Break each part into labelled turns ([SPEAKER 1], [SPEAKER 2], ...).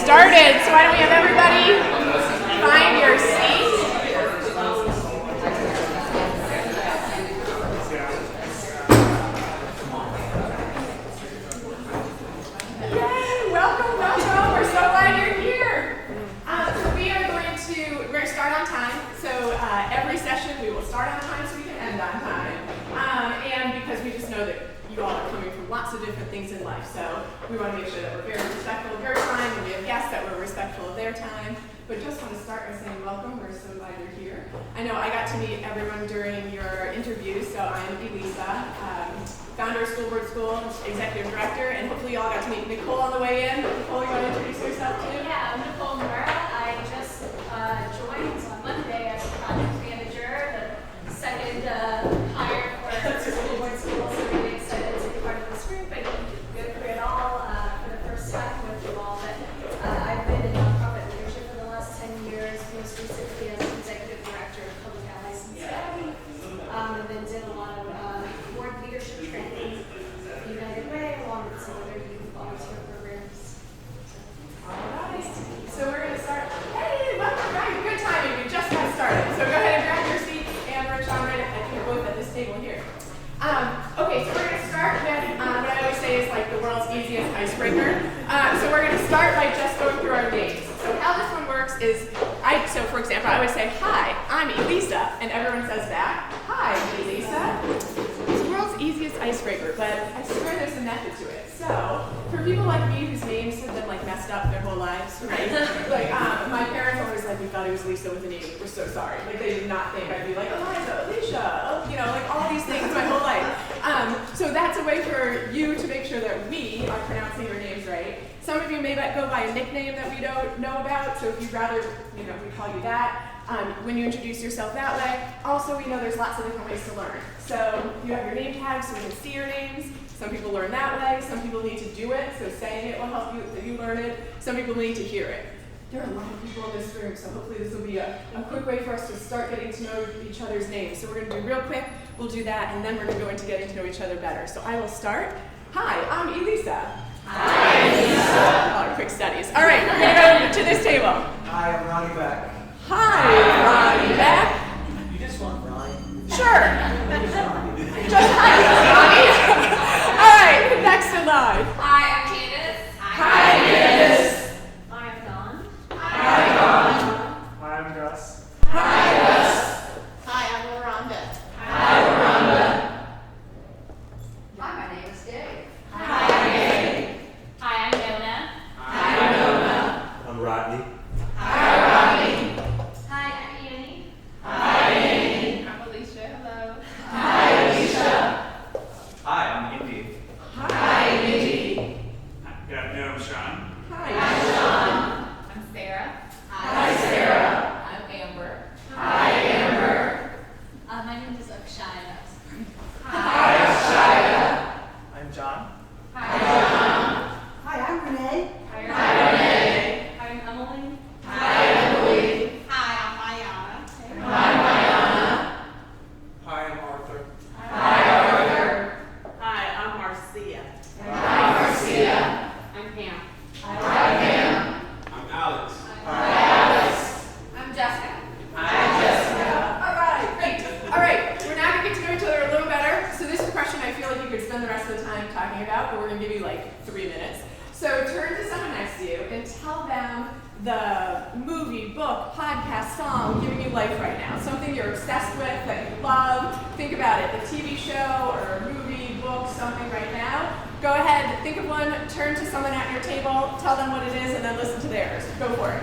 [SPEAKER 1] started. So why don't we have everybody find your seat? Yay, welcome. We're so glad you're here. So we're going to start on time. So every session we will start on time so we can end on time. And because we just know that you all are coming from lots of different things in life. So we want to make sure that we're very respectful of your time, and we have guests that we're respectful of their time. But just want to start by saying welcome. We're so glad you're here. I know I got to meet everyone during your interview, so I'm Elisa, founder of School Board School, executive director, and hopefully you all got to meet Nicole on the way in. Nicole, you want to introduce yourself too?
[SPEAKER 2] Yeah, I'm Nicole Mora. I just joined on Monday as a project manager, the second hire for School Board School, so really excited to be part of this group and go through it all for the first time with you all. But I've been in nonprofit leadership for the last 10 years, most recently as executive director of Public Allies Cincinnati, and then did a lot of board leadership training at United Way, along with some other youth volunteer programs.
[SPEAKER 1] All right. So we're going to start. Hey, welcome back. Good timing. We just got started. So go ahead and grab your seats. Amber, Sean, right? I think you're both at this table here. Okay, so we're going to start with what I always say is like the world's easiest icebreaker. So we're going to start by just going through our names. So how this one works is, so for example, I would say, hi, I'm Elisa, and everyone says back, hi, Elisa. It's the world's easiest icebreaker, but I swear there's a method to it. So for people like me whose names have been like messed up their whole lives, right? Like my parents always like, we thought it was Lisa with an E. We're so sorry. Like they did not think I'd be like Eliza, Alicia, you know, like all these things my whole life. So that's a way for you to make sure that we are pronouncing your names right. Some of you may go by a nickname that we don't know about. So if you'd rather, we call you that. When you introduce yourself that way. Also, we know there's lots of different ways to learn. So you have your name tag so we can see your names. Some people learn that way. Some people need to do it, so saying it will help you learn it. Some people need to hear it. There are a lot of people in this room, so hopefully this will be a quick way for us to start getting to know each other's names. So we're going to do real quick. We'll do that, and then we're going to go into getting to know each other better. So I will start. Hi, I'm Elisa.
[SPEAKER 3] Hi, Elisa.
[SPEAKER 1] A lot of quick studies. All right, we're going to go to this table.
[SPEAKER 3] Hi, I'm Ronnie Beck.
[SPEAKER 1] Hi, Ronnie Beck.
[SPEAKER 3] You just want Ronnie?
[SPEAKER 1] Sure. Just hi, Ronnie. All right, next in line.
[SPEAKER 2] Hi, I'm Candace.
[SPEAKER 1] Hi, Candace.
[SPEAKER 2] I'm Dawn.
[SPEAKER 1] Hi, Dawn.
[SPEAKER 4] Hi, I'm Gus.
[SPEAKER 1] Hi, Gus.
[SPEAKER 5] Hi, I'm Rhonda.
[SPEAKER 1] Hi, Rhonda.
[SPEAKER 5] Hi, my name is Dave.
[SPEAKER 1] Hi, Dave.
[SPEAKER 2] Hi, I'm Nona.
[SPEAKER 1] Hi, Nona.
[SPEAKER 4] I'm Rodney.
[SPEAKER 1] Hi, Rodney.
[SPEAKER 2] Hi, I'm Annie.
[SPEAKER 1] Hi, Annie.
[SPEAKER 5] I'm Alicia. Hello.
[SPEAKER 1] Hi, Alicia.
[SPEAKER 3] Hi, I'm Indy.
[SPEAKER 1] Hi, Indy.
[SPEAKER 4] Good afternoon, I'm Sean.
[SPEAKER 1] Hi, Sean.
[SPEAKER 5] I'm Sarah.
[SPEAKER 1] Hi, Sarah.
[SPEAKER 5] I'm Amber.
[SPEAKER 1] Hi, Amber.
[SPEAKER 2] My name is Akshaya.
[SPEAKER 1] Hi, Shia.
[SPEAKER 3] I'm John.
[SPEAKER 1] Hi, John.
[SPEAKER 6] Hi, I'm Renee.
[SPEAKER 1] Hi, Renee.
[SPEAKER 2] I'm Emily.
[SPEAKER 1] Hi, Emily.
[SPEAKER 5] Hi, I'm Mayana.
[SPEAKER 1] Hi, Mariana.
[SPEAKER 3] Hi, I'm Arthur.
[SPEAKER 1] Hi, Arthur.
[SPEAKER 7] Hi, I'm Marcia.
[SPEAKER 1] Hi, Marcia.
[SPEAKER 7] I'm Pam.
[SPEAKER 1] Hi, Pam.
[SPEAKER 3] I'm Alex.
[SPEAKER 1] Hi, Alex.
[SPEAKER 5] I'm Jessica.
[SPEAKER 1] Hi, Jessica. All right, great. All right, we're now going to get to know each other a little better. So this is a question I feel like you could spend the rest of the time talking about, but we're going to give you like 3 minutes. So turn to someone next to you and tell them the movie, book, podcast, song giving you life right now. Something you're obsessed with, that you love. Think about it, a TV show or a movie, book, something right now. Go ahead, think of one, turn to someone at your table, tell them what it is, and then listen to theirs. Go for it.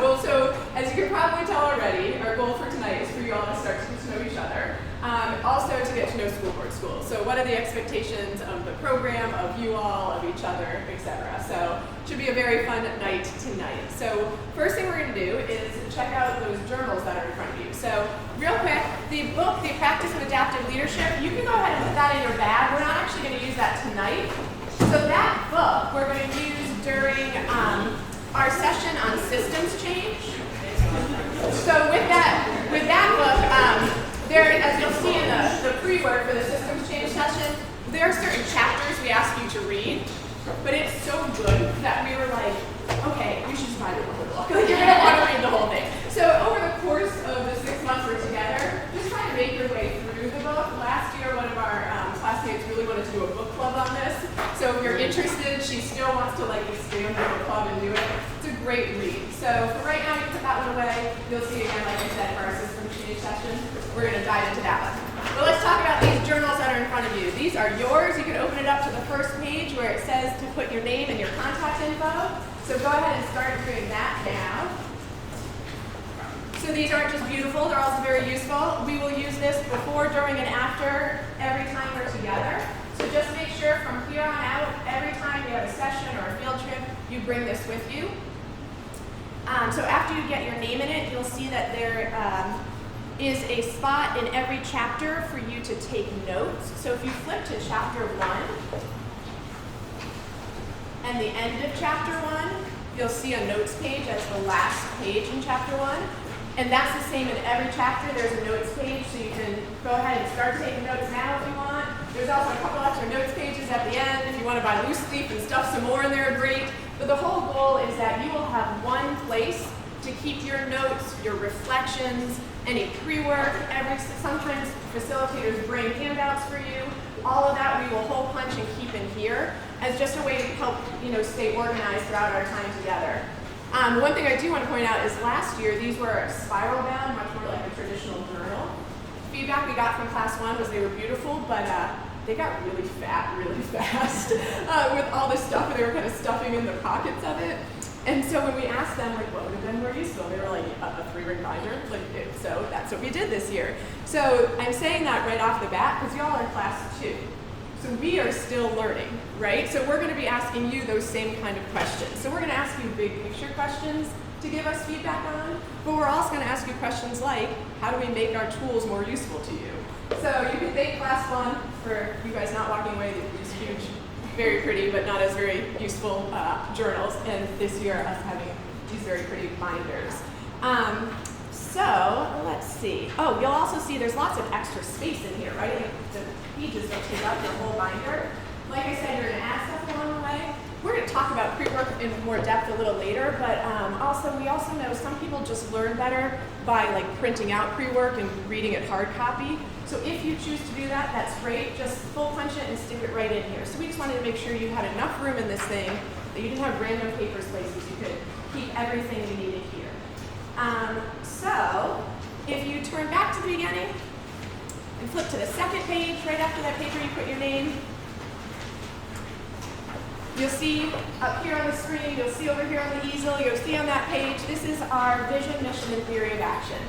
[SPEAKER 1] Well, so as you can probably tell already, our goal for tonight is for you all to start to get to know each other. Also to get to know School Board School. So what are the expectations of the program, of you all, of each other, etc. So it should be a very fun night tonight. So first thing we're going to do is check out those journals that are in front of you. So real quick, the book, The Practice of Adaptive Leadership, you can go ahead and put that in your bag. We're not actually going to use that tonight. So that book we're going to use during our session on systems change. So with that book, there, as you'll see in the pre-work for the systems change session, there are certain chapters we ask you to read, but it's so good that we were like, okay, you should just buy the whole book. Like, you're gonna want to read the whole thing. So over the course of the 6 months we're together, just try to make your way through the book. Last year, one of our classmates really wanted to do a book club on this. So if you're interested, she still wants to like expand the book club and do it. It's a great read. So for right now, you can put that one away. You'll see again, like I said, for our systems change session, we're going to dive into that one. But let's talk about these journals that are in front of you. These are yours. You can open it up to the first page where it says to put your name and your contact info. So go ahead and start doing that now. So these aren't just beautiful, they're also very useful. We will use this before, during, and after every time we're together. So just make sure from here on out, every time you have a session or a field trip, you bring this with you. So after you get your name in it, you'll see that there is a spot in every chapter for you to take notes. So if you flip to chapter 1 and the end of chapter 1, you'll see a notes page as the last page in chapter 1. And that's the same in every chapter. There's a notes page, so you can go ahead and start taking notes now if you want. There's also a couple extra notes pages at the end. If you want to buy loose leaf and stuff some more in there, great. But the whole goal is that you will have one place to keep your notes, your reflections, any pre-work. Sometimes facilitators bring handouts for you. All of that we will hole punch and keep in here as just a way to help stay organized throughout our time together. One thing I do want to point out is last year these were spiral bound, much more like a traditional journal. Feedback we got from class 1 was they were beautiful, but they got really fat really fast with all this stuff, and they were kind of stuffing in the pockets of it. And so when we asked them, like, what would have been more useful? They were like, a 3-ring binder. So that's what we did this year. So I'm saying that right off the bat because y'all are class 2. So we are still learning, right? So we're going to be asking you those same kind of questions. So we're going to ask you big picture questions to give us feedback on, but we're also going to ask you questions like, how do we make our tools more useful to you? So you can thank class 1 for you guys not walking away with these huge, very pretty, but not as very useful journals, and this year us having these very pretty binders. So let's see. Oh, you'll also see there's lots of extra space in here, right? The pages don't take up your whole binder. Like I said, you're going to add stuff along the way. We're going to talk about pre-work in more depth a little later, but we also know some people just learn better by like printing out pre-work and reading it hard copy. So if you choose to do that, that's great. Just full punch it and stick it right in here. So we just wanted to make sure you had enough room in this thing that you didn't have random paper places. You could keep everything you needed here. So if you turn back to the beginning and flip to the second page, right after that page where you put your name, you'll see up here on the screen, you'll see over here on the easel, you'll see on that page, this is our vision, mission, and theory of action.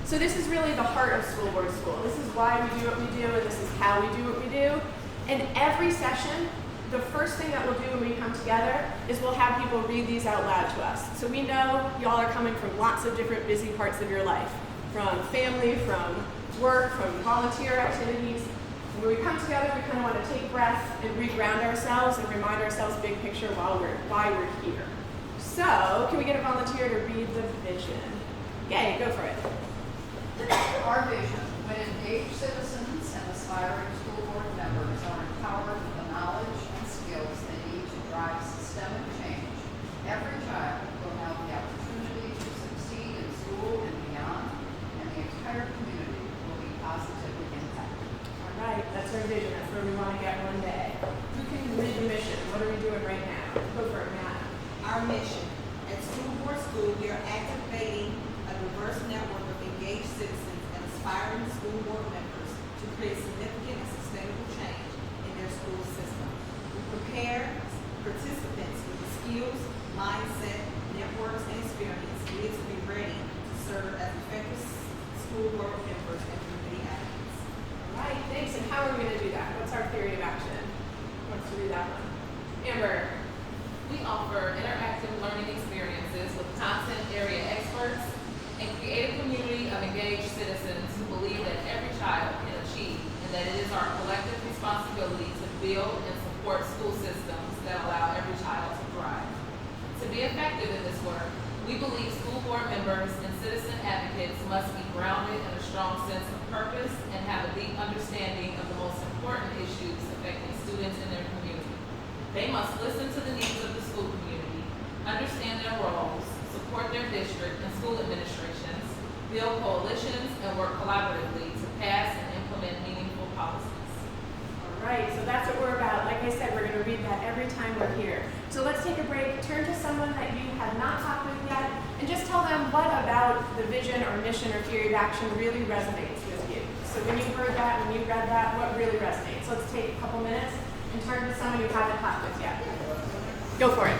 [SPEAKER 1] So this is really the heart of School Board School. This is why we do what we do, and this is how we do what we do. And every session, the first thing that we'll do when we come together is we'll have people read these out loud to us. So we know y'all are coming from lots of different busy parts of your life, from family, from work, from volunteer activities. And when we come together, we kind of want to take breath and reground ourselves and remind ourselves big picture why we're here. So can we get a volunteer to read the vision? Yay, go for it.
[SPEAKER 6] Our vision, when engaged citizens and aspiring school board members are empowered with the knowledge and skills they need to drive systemic change, every child will have the opportunity to succeed in school and beyond, and the entire community will be positively impacted.
[SPEAKER 1] All right, that's our vision. That's where we want to get one day. Who can read the mission? What are we doing right now? Go for it, Matt.
[SPEAKER 8] Our mission. At School Board School, we are activating a diverse network of engaged citizens and aspiring school board members to create significant and sustainable change in their school system. We prepare participants with the skills, mindset, networks, and experience needed to be
[SPEAKER 1] How are we going to do that? What's our theory of action? Who wants to do that one? Amber.
[SPEAKER 5] We offer interactive learning experiences with content area experts and create a community of engaged citizens who believe that every child can achieve and that it is our collective responsibility to build and support school systems that allow every child to thrive. To be effective in this work, we believe school board members and citizen advocates must be grounded in a strong sense of purpose and have a deep understanding of the most important issues affecting students in their community. They must listen to the needs of the school community, understand their roles, support their district and school administrations, build coalitions, and work collaboratively to pass and implement meaningful policies.
[SPEAKER 1] All right, so that's what we're about. Like I said, we're going to read that every time we're here. So let's take a break, turn to someone that you have not talked with yet, and just tell them what about the vision or mission or theory of action really resonates with you. So when you heard that, when you read that, what really resonates? Let's take a couple minutes and turn to someone you haven't talked with yet. Go for it.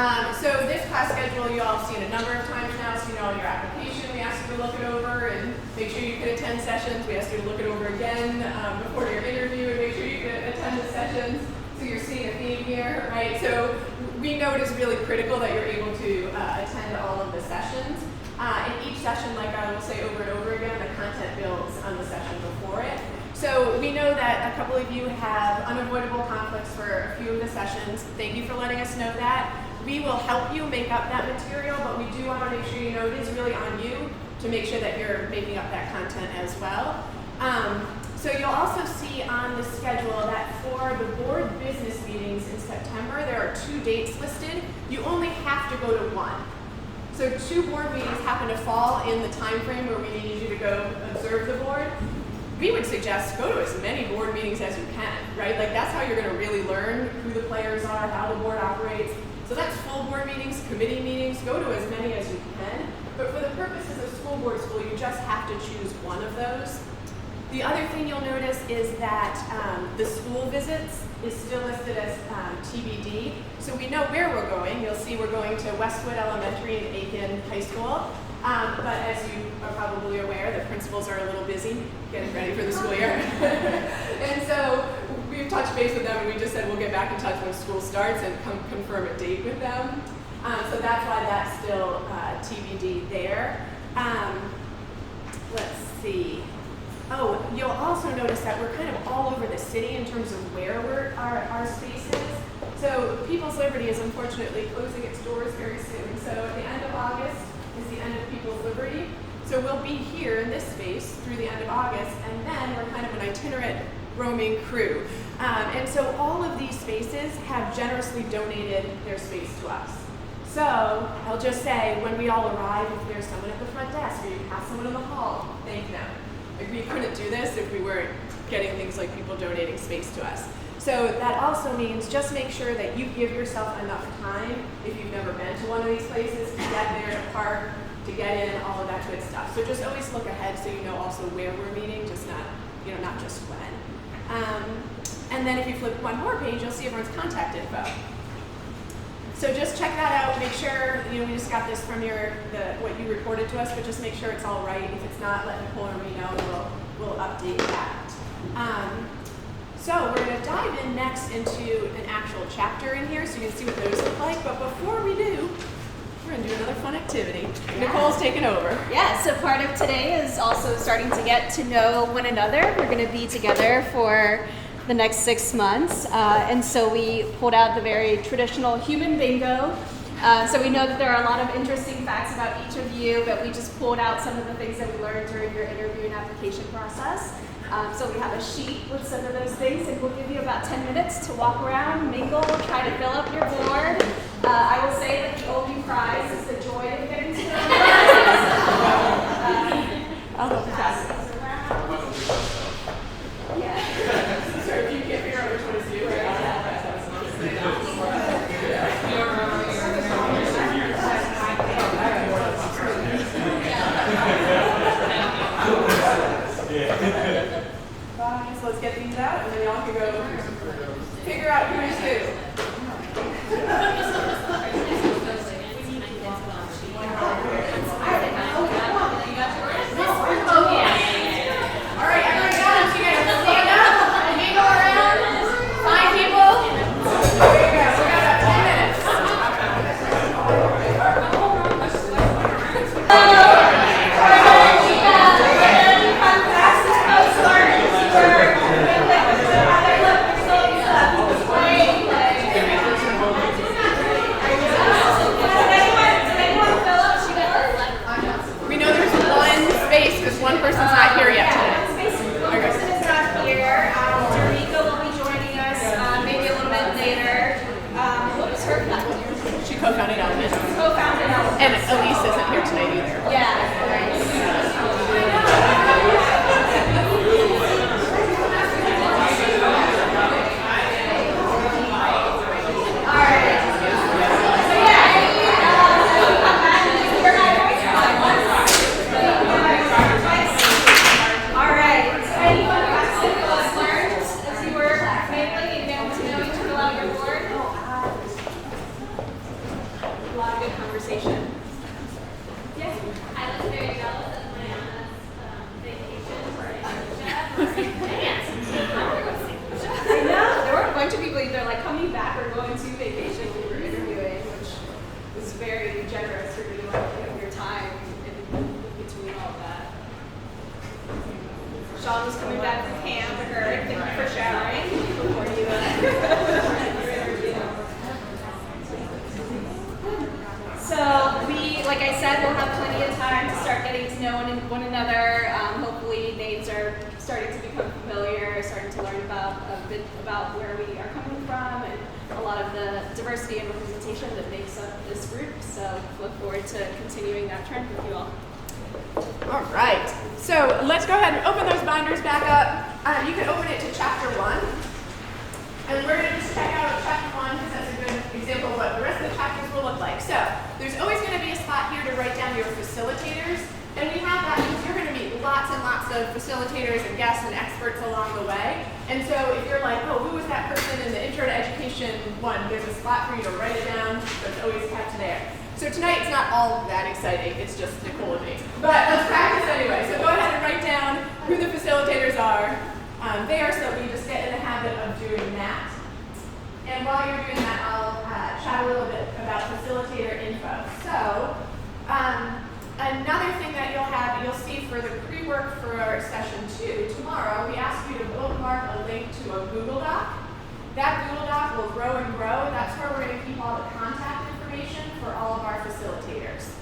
[SPEAKER 1] So this class schedule you all have seen a number of times now, so you know on your application we asked you to look it over and make sure you could attend sessions. We asked you to look it over again before your interview and make sure you could attend the sessions. So you're seeing a theme here, right? So we know it is really critical that you're able to attend all of the sessions. In each session, like I will say over and over again, the content builds on the session before it. So we know that a couple of you have unavoidable conflicts for a few of the sessions. Thank you for letting us know that. We will help you make up that material, but we do want to make sure you know it is really on you to make sure that you're making up that content as well. So you'll also see on the schedule that for the board business meetings in September, there are 2 dates listed. You only have to go to one. So 2 board meetings happen to fall in the time frame where we need you to go observe the board. We would suggest go to as many board meetings as you can, right? Like that's how you're going to really learn who the players are, how the board operates. So that's full board meetings, committee meetings. Go to as many as you can. But for the purposes of school board school, you just have to choose one of those. The other thing you'll notice is that the school visits is still listed as TBD. So we know where we're going. You'll see we're going to Westwood Elementary and Aiken High School. But as you are probably aware, the principals are a little busy getting ready for the school year. And so we've touched base with them and we just said we'll get back in touch when school starts and confirm a date with them. So that's why that's still TBD there. Let's see. Oh, you'll also notice that we're kind of all over the city in terms of where our space is. So People's Liberty is unfortunately closing its doors very soon. So at the end of August is the end of People's Liberty. So we'll be here in this space through the end of August, and then we're kind of an itinerant roaming crew. And so all of these spaces have generously donated their space to us. So I'll just say, when we all arrive, if there's someone at the front desk or you pass someone in the hall, thank them. Like, we couldn't do this if we weren't getting things like people donating space to us. So that also means just make sure that you give yourself enough time, if you've never been to one of these places, to get there, to park, to get in, all of that good stuff. So just always look ahead so you know also where we're meeting, just not just when. And then if you flip one more page, you'll see everyone's contact info. So just check that out. Make sure, we just got this from what you reported to us, but just make sure it's all right. If it's not, let Nicole or me know, and we'll update that. So we're going to dive in next into an actual chapter in here, so you can see what those look like. But before we do, we're going to do another fun activity. Yeah. Nicole's taking over.
[SPEAKER 2] Yeah, so part of today is also starting to get to know one another. We're going to be together for the next 6 months. And so we pulled out the very traditional human bingo. So we know that there are a lot of interesting facts about each of you, but we just pulled out some of the things that we learned during your interview and application process. So we have a sheet with some of those things, and we'll give you about 10 minutes to walk around, mingle, try to fill up your board. I will say that the only prize is the joy of getting to know I'll help you pass those around. Yeah.
[SPEAKER 1] So if you can't figure out which one is you, so let's get these out, and then y'all can go figure out who's who. All right, everyone got it. You guys stand up and mingle around. Find people. There you go. We got about 10 minutes. We know there's one space because one person's not here yet today.
[SPEAKER 2] One person is not here. Dorika will be joining us maybe a little bit later. What was her name?
[SPEAKER 1] She co-founded Element.
[SPEAKER 2] Co-founded Element.
[SPEAKER 1] And Elise isn't here tonight either.
[SPEAKER 2] lot of good conversation. Yeah.
[SPEAKER 9] I was very jealous of my Anna's vacation for dance.
[SPEAKER 2] I know. There were a bunch of people either like coming back or going to vacation we were interviewing, which was very generous for you to like give your time in between all of that. Sean was coming back from camp. I heard. Thank you for showering before you your interview. So we, like I said, we'll have plenty of time to start getting to know one another. Hopefully names are starting to become familiar, starting to learn about a bit about where we are coming from and a lot of the diversity and representation that makes up this group. So look forward to continuing that trend with you all.
[SPEAKER 1] All right, so let's go ahead and open those binders back up. You can open it to chapter 1. And we're going to just check out chapter 1 because that's a good example of what the rest of the chapters will look like. So there's always going to be a spot here to write down your facilitators. And we have that because you're going to meet lots and lots of facilitators and guests and experts along the way. And so if you're like, oh, who was that person in the Intro to Education one, there's a spot for you to write it down. So it's always kept there. So tonight it's not all that exciting, it's just Nicole and me. But let's practice anyway. So go ahead and write down who the facilitators are there so we just get in the habit of doing that. And while you're doing that, I'll chat a little bit about facilitator info. So another thing that you'll see for the pre-work for session 2 tomorrow, we ask you to bookmark a link to a Google Doc. That Google Doc will grow and grow. That's where we're going to keep all the contact information for all of our facilitators.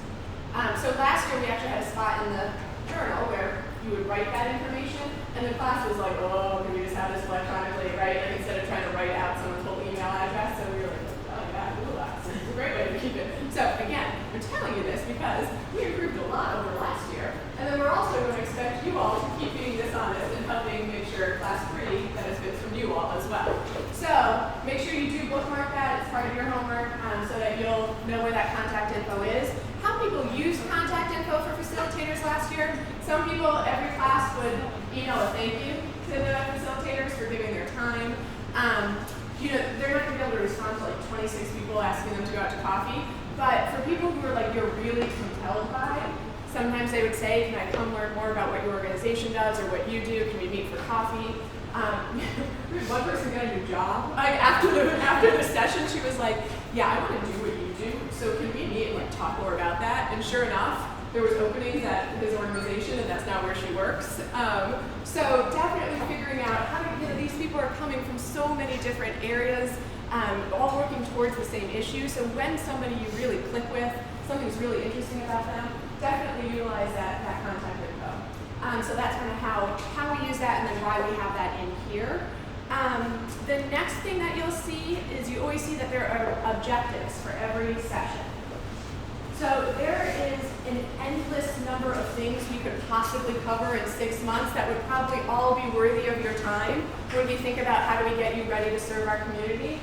[SPEAKER 1] So last year we actually had a spot in the journal where you would write that information, and the class was like, oh, can we just have this electronically, right? And instead of trying to write out someone's whole email address, so we were like, oh yeah, Google Docs. It's a great way to keep it. So again, I'm telling you this because we improved a lot over last year, and then we're also going to expect you all to keep being this honest and helping make sure class 3 benefits from you all as well. So make sure you do bookmark that as part of your homework so that you'll know where that contact info is. How people used contact info for facilitators last year? Some people, every class would email a thank you to the facilitators for giving their time. They're not going to be able to respond to like 26 people asking them to go out to coffee. But for people who are like you're really compelled by, sometimes they would say, can I come learn more about what your organization does or what you do? Can we meet for coffee? One person got a new job. Like after the session, she was like, yeah, I want to do what you do. So can we meet and like talk more about that? And sure enough, there was openings at his organization, and that's not where she works. So definitely figuring out how to, these people are coming from so many different areas, all working towards the same issue. So when somebody you really click with, something's really interesting about them, definitely utilize that contact info. So that's kind of how we use that and then why we have that in here. The next thing that you'll see is you always see that there are objectives for every session. So there is an endless number of things we could possibly cover in 6 months that would probably all be worthy of your time when we think about how do we get you ready to serve our community.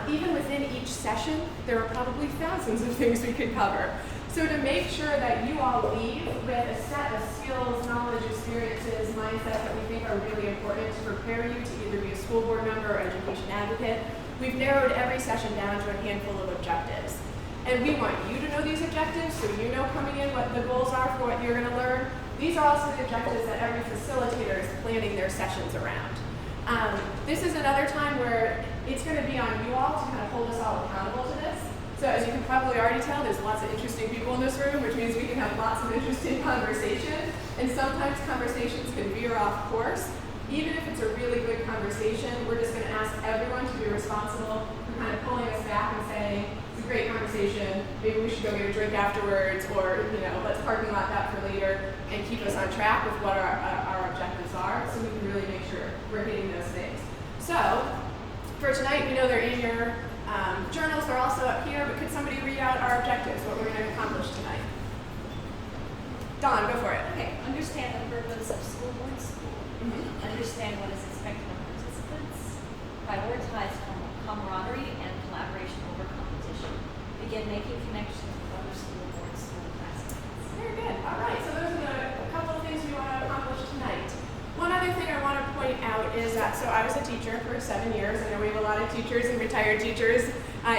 [SPEAKER 1] Even within each session, there are probably thousands of things we could cover. So to make sure that you all leave with a set of skills, knowledge, experiences, mindsets that we think are really important to prepare you to either be a school board member or education advocate, we've narrowed every session down to a handful of objectives. And we want you to know these objectives so you know coming in what the goals are for what you're going to learn. These are also the objectives that every facilitator is planning their sessions around. This is another time where it's going to be on you all to kind of hold us all accountable to this. So as you can probably already tell, there's lots of interesting people in this room, which means we can have lots of interesting conversation. And sometimes conversations can veer off course. Even if it's a really good conversation, we're just going to ask everyone to be responsible for kind of pulling us back and saying, it's a great conversation, maybe we should go get a drink afterwards, or let's parking lot that for later, and keep us on track with what our objectives are, so we can really make sure we're hitting those things. So for tonight, we know they're in your journals, they're also up here, but could somebody read out our objectives, what we're going to accomplish tonight? Dawn, go for it.
[SPEAKER 9] Okay, understand the purpose of school board school. Understand what is expected of participants. Prioritize camaraderie and collaboration over competition. Begin making connections with other school boards, school classmates.
[SPEAKER 1] Very good. All right, so those are a couple of things we want to accomplish tonight. One other thing I want to point out is that, so I was a teacher for 7 years. I know we have a lot of teachers and retired teachers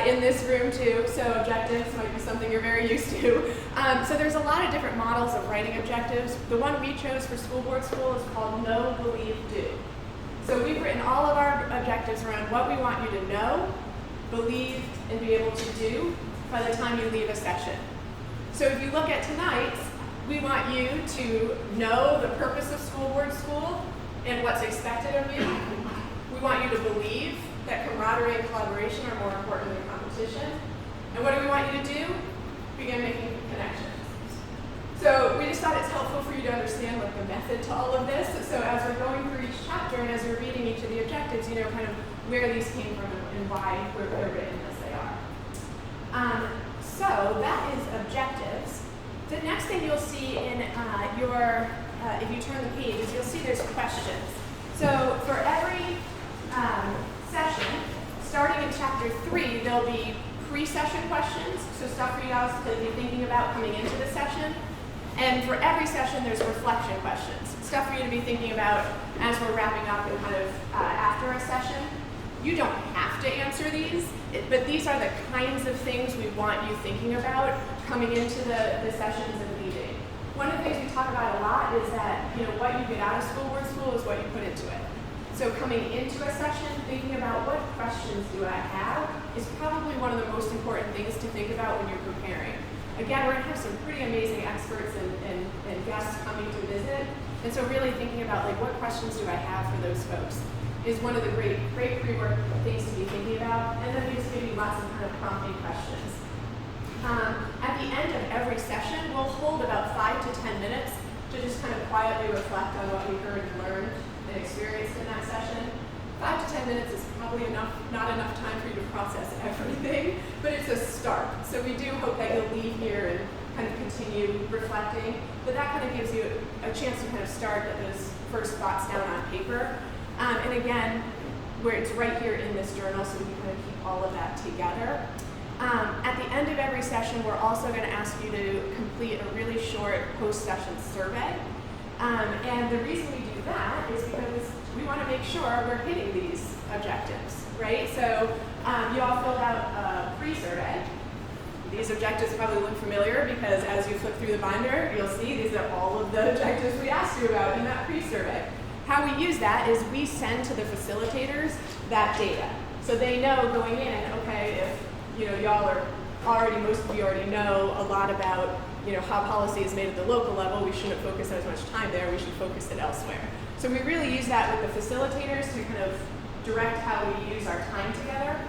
[SPEAKER 1] in this room too, so objectives might be something you're very used to. So there's a lot of different models of writing objectives. The one we chose for School Board School is called Know, Believe, Do. So we've written all of our objectives around what we want you to know, believe, and be able to do by the time you leave a session. So if you look at tonight's, we want you to know the purpose of School Board School and what's expected of you. We want you to believe that camaraderie and collaboration are more important than competition. And what do we want you to do? Begin making connections. So we just thought it's helpful for you to understand like the method to all of this. So as we're going through each chapter and as you're reading each of the objectives, you know kind of where these came from and why they're written as they are. So that is objectives. The next thing you'll see in if you turn the page, is you'll see there's questions. So for every session, starting in chapter 3, there'll be pre-session questions, so stuff for you guys to be thinking about coming into the session. And for every session, there's reflection questions, stuff for you to be thinking about as we're wrapping up and kind of after a session. You don't have to answer these, but these are the kinds of things we want you thinking about coming into the sessions and leaving. One of the things we talk about a lot is that what you get out of School Board School is what you put into it. So coming into a session, thinking about what questions do I have is probably one of the most important things to think about when you're preparing. Again, we're going to have some pretty amazing experts and guests coming to visit, and so really thinking about like what questions do I have for those folks is one of the great pre-work things to be thinking about, and then we just give you lots of kind of prompting questions. At the end of every session, we'll hold about 5 to 10 minutes to just kind of quietly reflect on what we heard and learned and experienced in that session. 5 to 10 minutes is probably not enough time for you to process everything, but it's a start. So we do hope that you'll leave here and kind of continue reflecting, but that kind of gives you a chance to kind of start get those first thoughts down on paper. And again, where it's right here in this journal, so we can kind of keep all of that together. At the end of every session, we're also going to ask you to complete a really short post-session survey. And the reason we do that is because we want to make sure we're hitting these objectives, right? So you all filled out a pre-survey. These objectives probably look familiar because as you flip through the binder, you'll see these are all of the objectives we asked you about in that pre-survey. How we use that is we send to the facilitators that data. So they know going in, okay, if y'all are most of you already know a lot about how policy is made at the local level, we shouldn't focus as much time there, we should focus it elsewhere. So we really use that with the facilitators to kind of direct how we use our time together.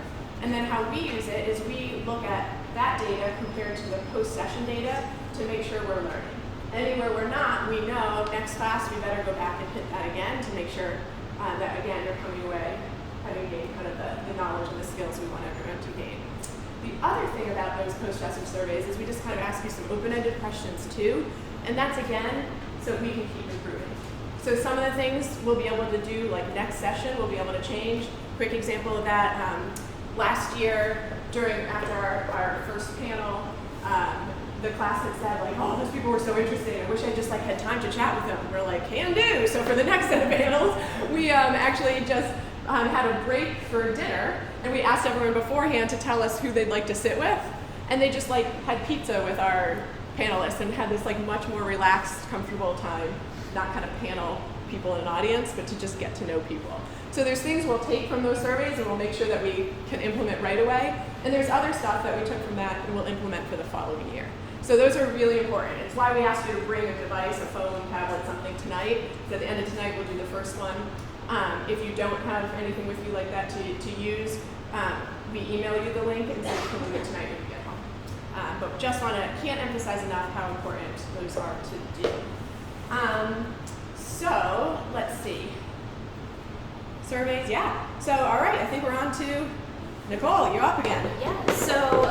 [SPEAKER 1] And then how we use it is we look at that data compared to the post-session data to make sure we're learning. Anywhere we're not, we know next class we better go back and hit that again to make sure that, again, you're coming away having gained kind of the knowledge and the skills we want everyone to gain. The other thing about those post-session surveys is we just kind of ask you some open-ended questions too, and that's, again, so we can keep improving. So some of the things we'll be able to do, like next session, we'll be able to change. Quick example of that, last year, after our first panel, the class had said, like, oh, those people were so interesting. I wish I just had time to chat with them. We're like, can do. So for the next set of panels, we actually just had a break for dinner, and we asked everyone beforehand to tell us who they'd like to sit with, and they just had pizza with our panelists and had this much more relaxed, comfortable time, not kind of panel people in an audience, but to just get to know people. So there's things we'll take from those surveys and we'll make sure that we can implement right away, and there's other stuff that we took from that and we'll implement for the following year. So those are really important. It's why we asked you to bring a device, a phone, tablet, something tonight. So at the end of tonight, we'll do the first one. If you don't have anything with you like that to use, we email you the link and so you can do it tonight when you get home. But just can't emphasize enough how important those are to do. So let's see. Surveys, yeah. So all right, I think we're on to Nicole. You're up again.
[SPEAKER 10] Yeah. So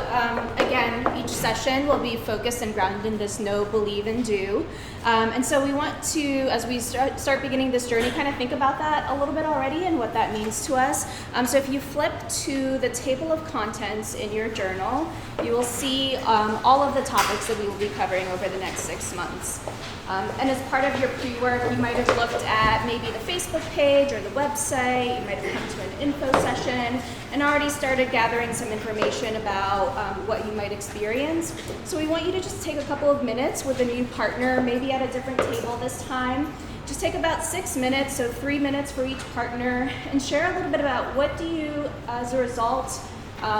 [SPEAKER 10] again, each session will be focused and grounded in this know, believe, and do. And so we want to, as we start beginning this journey, kind of think about that a little bit already and what that means to us. So if you flip to the table of contents in your journal, you will see all of the topics that we will be covering over the next 6 months. And as part of your pre-work, you might have looked at maybe the Facebook page or the website, you might have come to an info session, and already started gathering some information about what you might experience. So we want you to just take a couple of minutes with a new partner, maybe at a different table this time. Just take about 6 minutes, so 3 minutes for each partner, and share a little bit about what do you, as a result,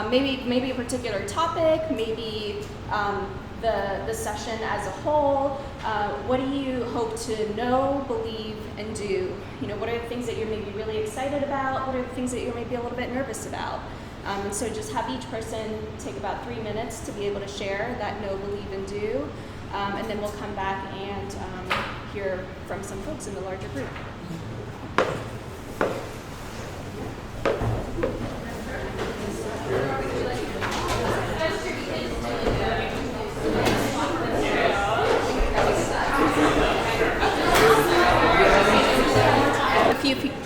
[SPEAKER 10] maybe a particular topic, maybe the session as a whole. What do you hope to know, believe, and do? You know, what are the things that you're maybe really excited about? What are the things that you're maybe a little bit nervous about? And so just have each person take about 3 minutes to be able to share that know, believe, and do. And then we'll come back and hear from some folks in the larger group.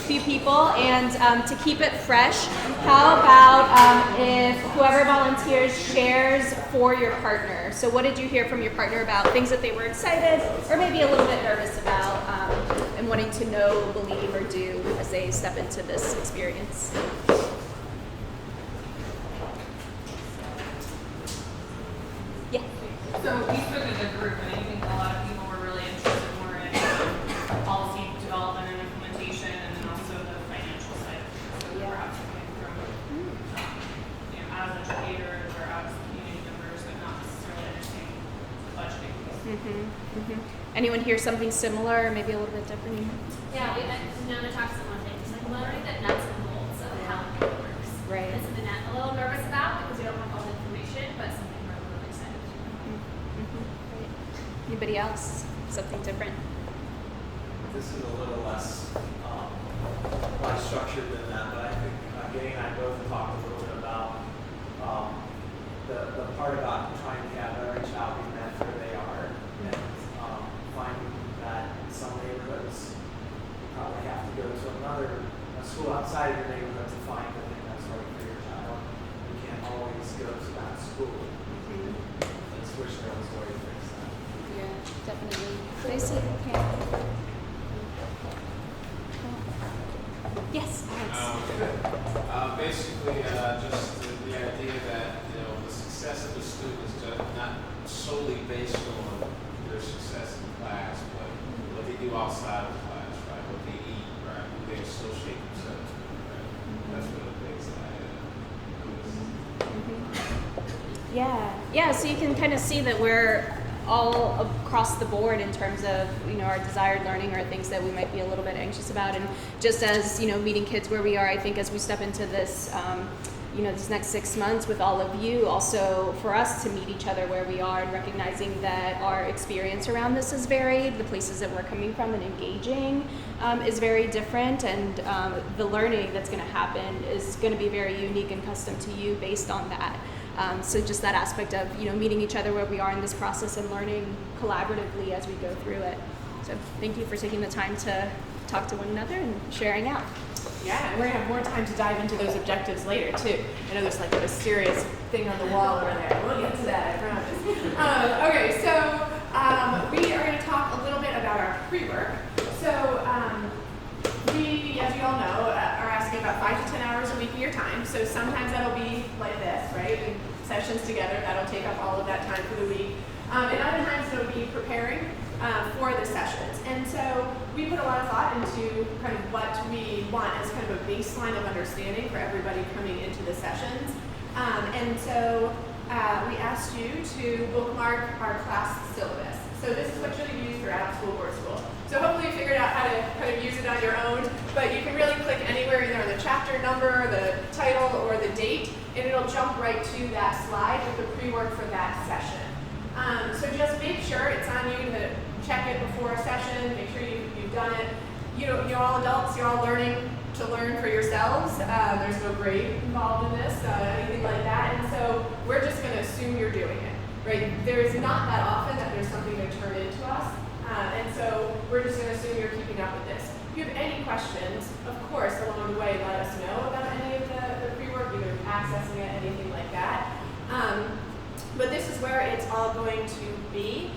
[SPEAKER 10] Few people, and to keep it fresh, how about if whoever volunteers shares for your partner? So what did you hear from your partner about things that they were excited or maybe a little bit nervous about and wanting to know, believe, or do as they step into this experience? Yeah.
[SPEAKER 11] So we spoke as a group, and I think a lot of people were really interested more in policy development and implementation, and then also the financial side. So perhaps coming from, you know, as educators or as community members, but not necessarily understanding the budgeting piece.
[SPEAKER 10] Anyone hear something similar, or maybe a little bit different?
[SPEAKER 2] Yeah, Nona talks about things like learning the nuts and bolts of how it works.
[SPEAKER 10] Right.
[SPEAKER 2] It's something that a little nervous about because we don't have all the information, but something we're really excited to know.
[SPEAKER 10] Anybody else? Something different?
[SPEAKER 3] This is a little less structured than that, but I think Gay and I both talked a little bit about the part about trying to have every child be met where they are, and finding that in some neighborhoods you probably have to go to a school outside of your neighborhood to find the thing that's right for your child. You can't always go to that school. Let's wish there was a way to fix that.
[SPEAKER 10] Yeah, definitely. Lacey, okay. Yes, Alex.
[SPEAKER 12] Basically, just the idea that, you know, the success of the student is just not solely based on their success in class, but what they do outside of class, right? What they eat, right? Who they associate themselves with, right? That's one of the things that
[SPEAKER 10] Yeah, so you can kind of see that we're all across the board in terms of, you know, our desired learning or things that we might be a little bit anxious about. And just as, you know, meeting kids where we are, I think as we step into this, you know, this next 6 months with all of you, also for us to meet each other where we are and recognizing that our experience around this is varied, the places that we're coming from and engaging is very different, and the learning that's going to happen is going to be very unique and custom to you based on that. So just that aspect of, you know, meeting each other where we are in this process and learning collaboratively as we go through it. So thank you for taking the time to talk to one another and sharing out.
[SPEAKER 1] Yeah, and we're gonna have more time to dive into those objectives later too. I know there's like a mysterious thing on the wall over there. We'll get to that, I promise. Okay, so we are gonna talk a little bit about our pre-work. So we, as you all know, are asking about 5 to 10 hours a week of your time. So sometimes that'll be like this, right? And sessions together, that'll take up all of that time for the week. And other times it'll be preparing for the sessions. And so we put a lot of thought into kind of what we want as kind of a baseline of understanding for everybody coming into the sessions. And so we asked you to bookmark our class syllabus. So this is what you're going to use throughout School Board School. So hopefully you figured out how to kind of use it on your own, but you can really click anywhere, either on the chapter number, the title, or the date, and it'll jump right to that slide with the pre-work for that session. So just make sure it's on you to check it before a session, make sure you've done it. You're all adults, you're all learning to learn for yourselves. There's no grade involved in this, anything like that, and so we're just going to assume you're doing it. right? There's not that often that there's something to turn into us, and so we're just going to assume you're keeping up with this. If you have any questions, of course, along the way, let us know about any of the pre-work, either accessing it, anything like that. But this is where it's all going to be.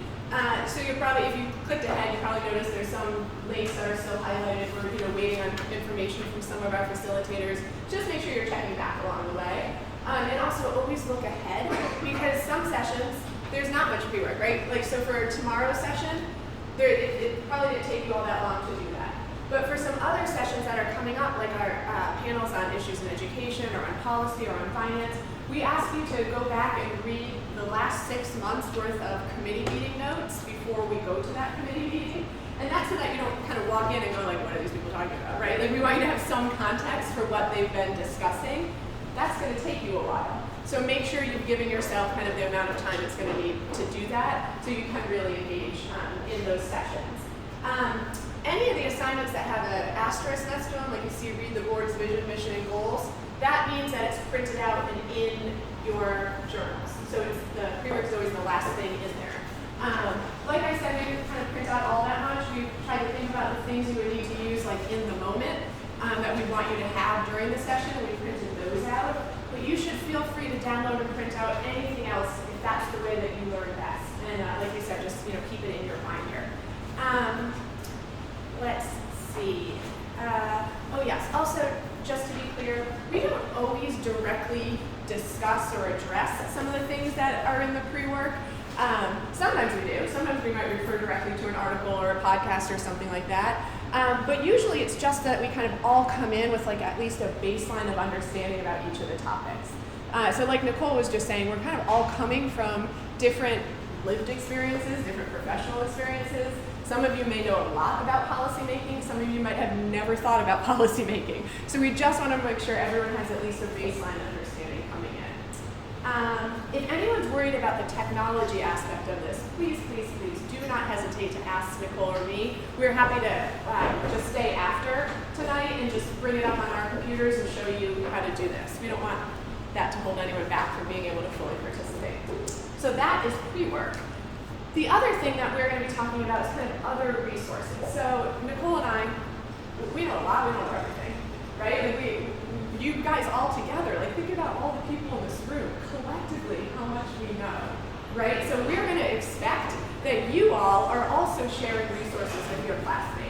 [SPEAKER 1] So you're probably, if you clicked ahead, you probably noticed there's some links that are still highlighted. We're waiting on information from some of our facilitators. Just make sure you're checking back along the way. And also always look ahead, because some sessions, there's not much pre-work, right? Like, so for tomorrow's session, it probably didn't take you all that long to do that. But for some other sessions that are coming up, like our panels on issues in education or on policy or on finance, we ask you to go back and read the last 6 months worth of committee meeting notes before we go to that committee meeting. And that's so that you don't kind of walk in and go like, what are these people talking about, right? Like, we want you to have some context for what they've been discussing. That's going to take you a while. So make sure you've given yourself kind of the amount of time it's going to need to do that, so you can really engage in those sessions. Any of the assignments that have an asterisk next to them, like you see read the board's vision, mission, and goals, that means that it's printed out and in your journals. So it's the pre-work is always the last thing in there. Like I said, we didn't kind of print out all that much. We tried to think about the things you would need to use like in the moment that we want you to have during the session, and we printed those out. But you should feel free to download and print out anything else if that's the way that you learn best. And like you said, just keep it in your binder. Let's see. Oh yes. Also, just to be clear, we don't always directly discuss or address some of the things that are in the pre-work. Sometimes we do. Sometimes we might refer directly to an article or a podcast or something like that. But usually it's just that we kind of all come in with like at least a baseline of understanding about each of the topics. So like Nicole was just saying, we're kind of all coming from different lived experiences, different professional experiences. Some of you may know a lot about policymaking. Some of you might have never thought about policymaking. So we just want to make sure everyone has at least a baseline understanding coming in. If anyone's worried about the technology aspect of this, please, please, please do not hesitate to ask Nicole or me. We're happy to just stay after tonight and just bring it up on our computers and show you how to do this. We don't want that to hold anyone back from being able to fully participate. So that is pre-work. The other thing that we're going to be talking about is kind of other resources. So Nicole and I, we know a lot, we don't know everything, right? Like you guys all together, like think about all the people in this room, collectively how much we know, right? So we're going to expect that you all are also sharing resources with your classmates.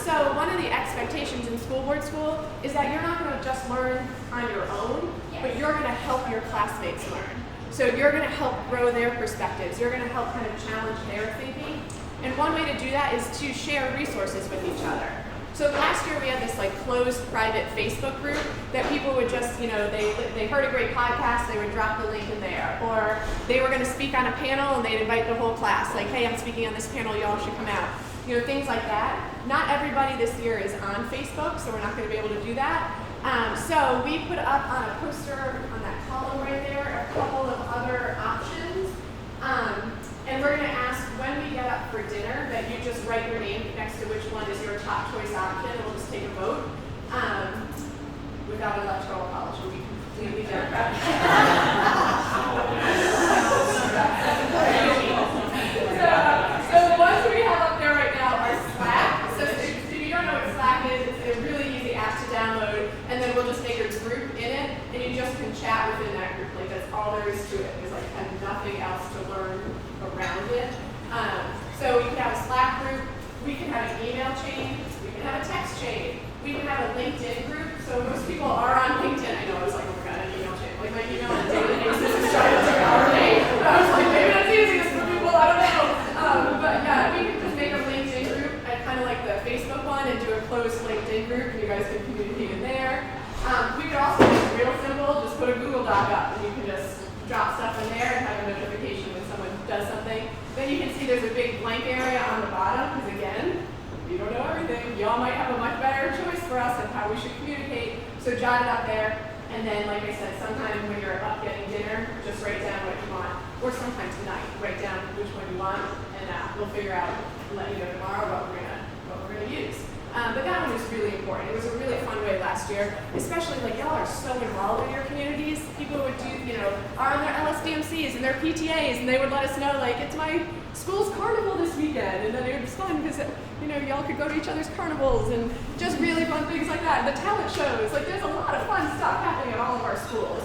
[SPEAKER 1] So one of the expectations in school board school is that you're not going to just learn on your own, but you're going to help your classmates learn. So you're going to help grow their perspectives. You're going to help kind of challenge their thinking. And one way to do that is to share resources with each other. So last year we had this like closed private Facebook group that people would just, they heard a great podcast, they would drop the link in there. Or they were going to speak on a panel and they'd invite the whole class. Like, hey, I'm speaking on this panel, y'all should come out. Things like that. Not everybody this year is on Facebook, so we're not going to be able to do that. So we put up on a poster on that column right there a couple of other options. And we're going to ask when we get up for dinner that you just write your name next to which one is your top choice option, and we'll just take a vote. Without electoral college, we'll be completely democratic. So ones we have up there right now are Slack. So if you don't know what Slack is, it's a really easy app to download, and then we'll just make a group in it, and you just can chat within that group. Like that's all there is to it. There's like kind of nothing else to learn around it. So we can have a Slack group, we can have an email chain, we can have a text chain, we can have a LinkedIn group. So most people are on LinkedIn. I know I was like, oh my god, an email chain. Like my email on a daily basis is starting to our day. I was like, maybe that's the easiest for people, I don't know. But yeah, we can just make a LinkedIn group and kind of like the Facebook one and do a closed LinkedIn group, and you guys can communicate in there. We could also make it real simple, just put a Google Doc up and you can just drop stuff in there and have a notification when someone does something. Then you can see there's a big blank area on the bottom, because again, you don't know everything. Y'all might have a much better choice for us on how we should communicate. So jot it up there, and then like I said, sometime when you're up getting dinner, just write down what you want. Or sometime tonight, write down which one you want, and we'll figure out and let you know tomorrow what we're gonna use. But that one was really important. It was a really fun way last year, especially like y'all are so involved in your communities. People would do, are on their LSDMCs and their PTAs, and they would let us know, like, it's my school's carnival this weekend, and then it was fun because, y'all could go to each other's carnivals and just really fun things like that. And the talent shows, like, there's a lot of fun stuff happening at all of our schools.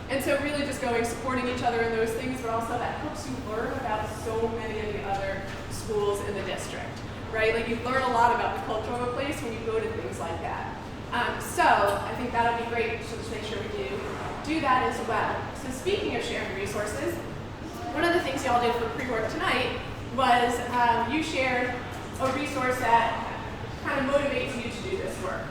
[SPEAKER 1] And so really just going, supporting each other in those things, but also that helps you learn about so many of the other schools in the district, right? Like you learn a lot about the culture of a place when you go to things like that. So I think that'll be great, so just make sure we do that as well. So speaking of sharing resources, one of the things y'all did for pre-work tonight was you shared a resource that kind of motivates you to do this work.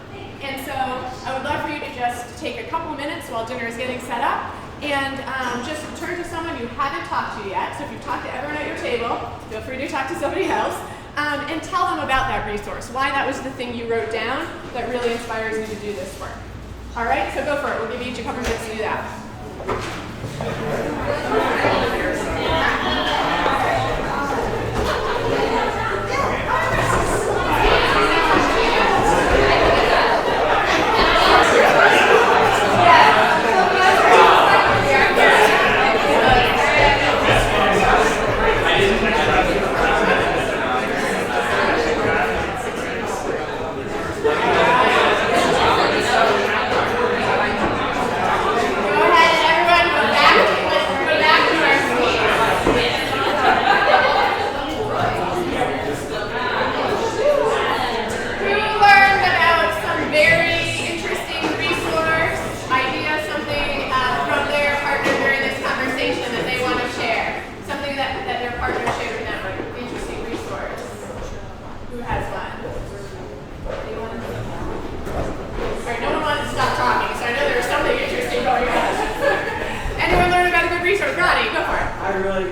[SPEAKER 1] And so I would love for you to just take a couple minutes while dinner is getting set up and just turn to someone you haven't talked to yet. So if you've talked to everyone at your table, feel free to talk to somebody else and tell them about that resource, why that was the thing you wrote down that really inspires you to do this work. All right, so go for it. We'll give you each a couple minutes to do that.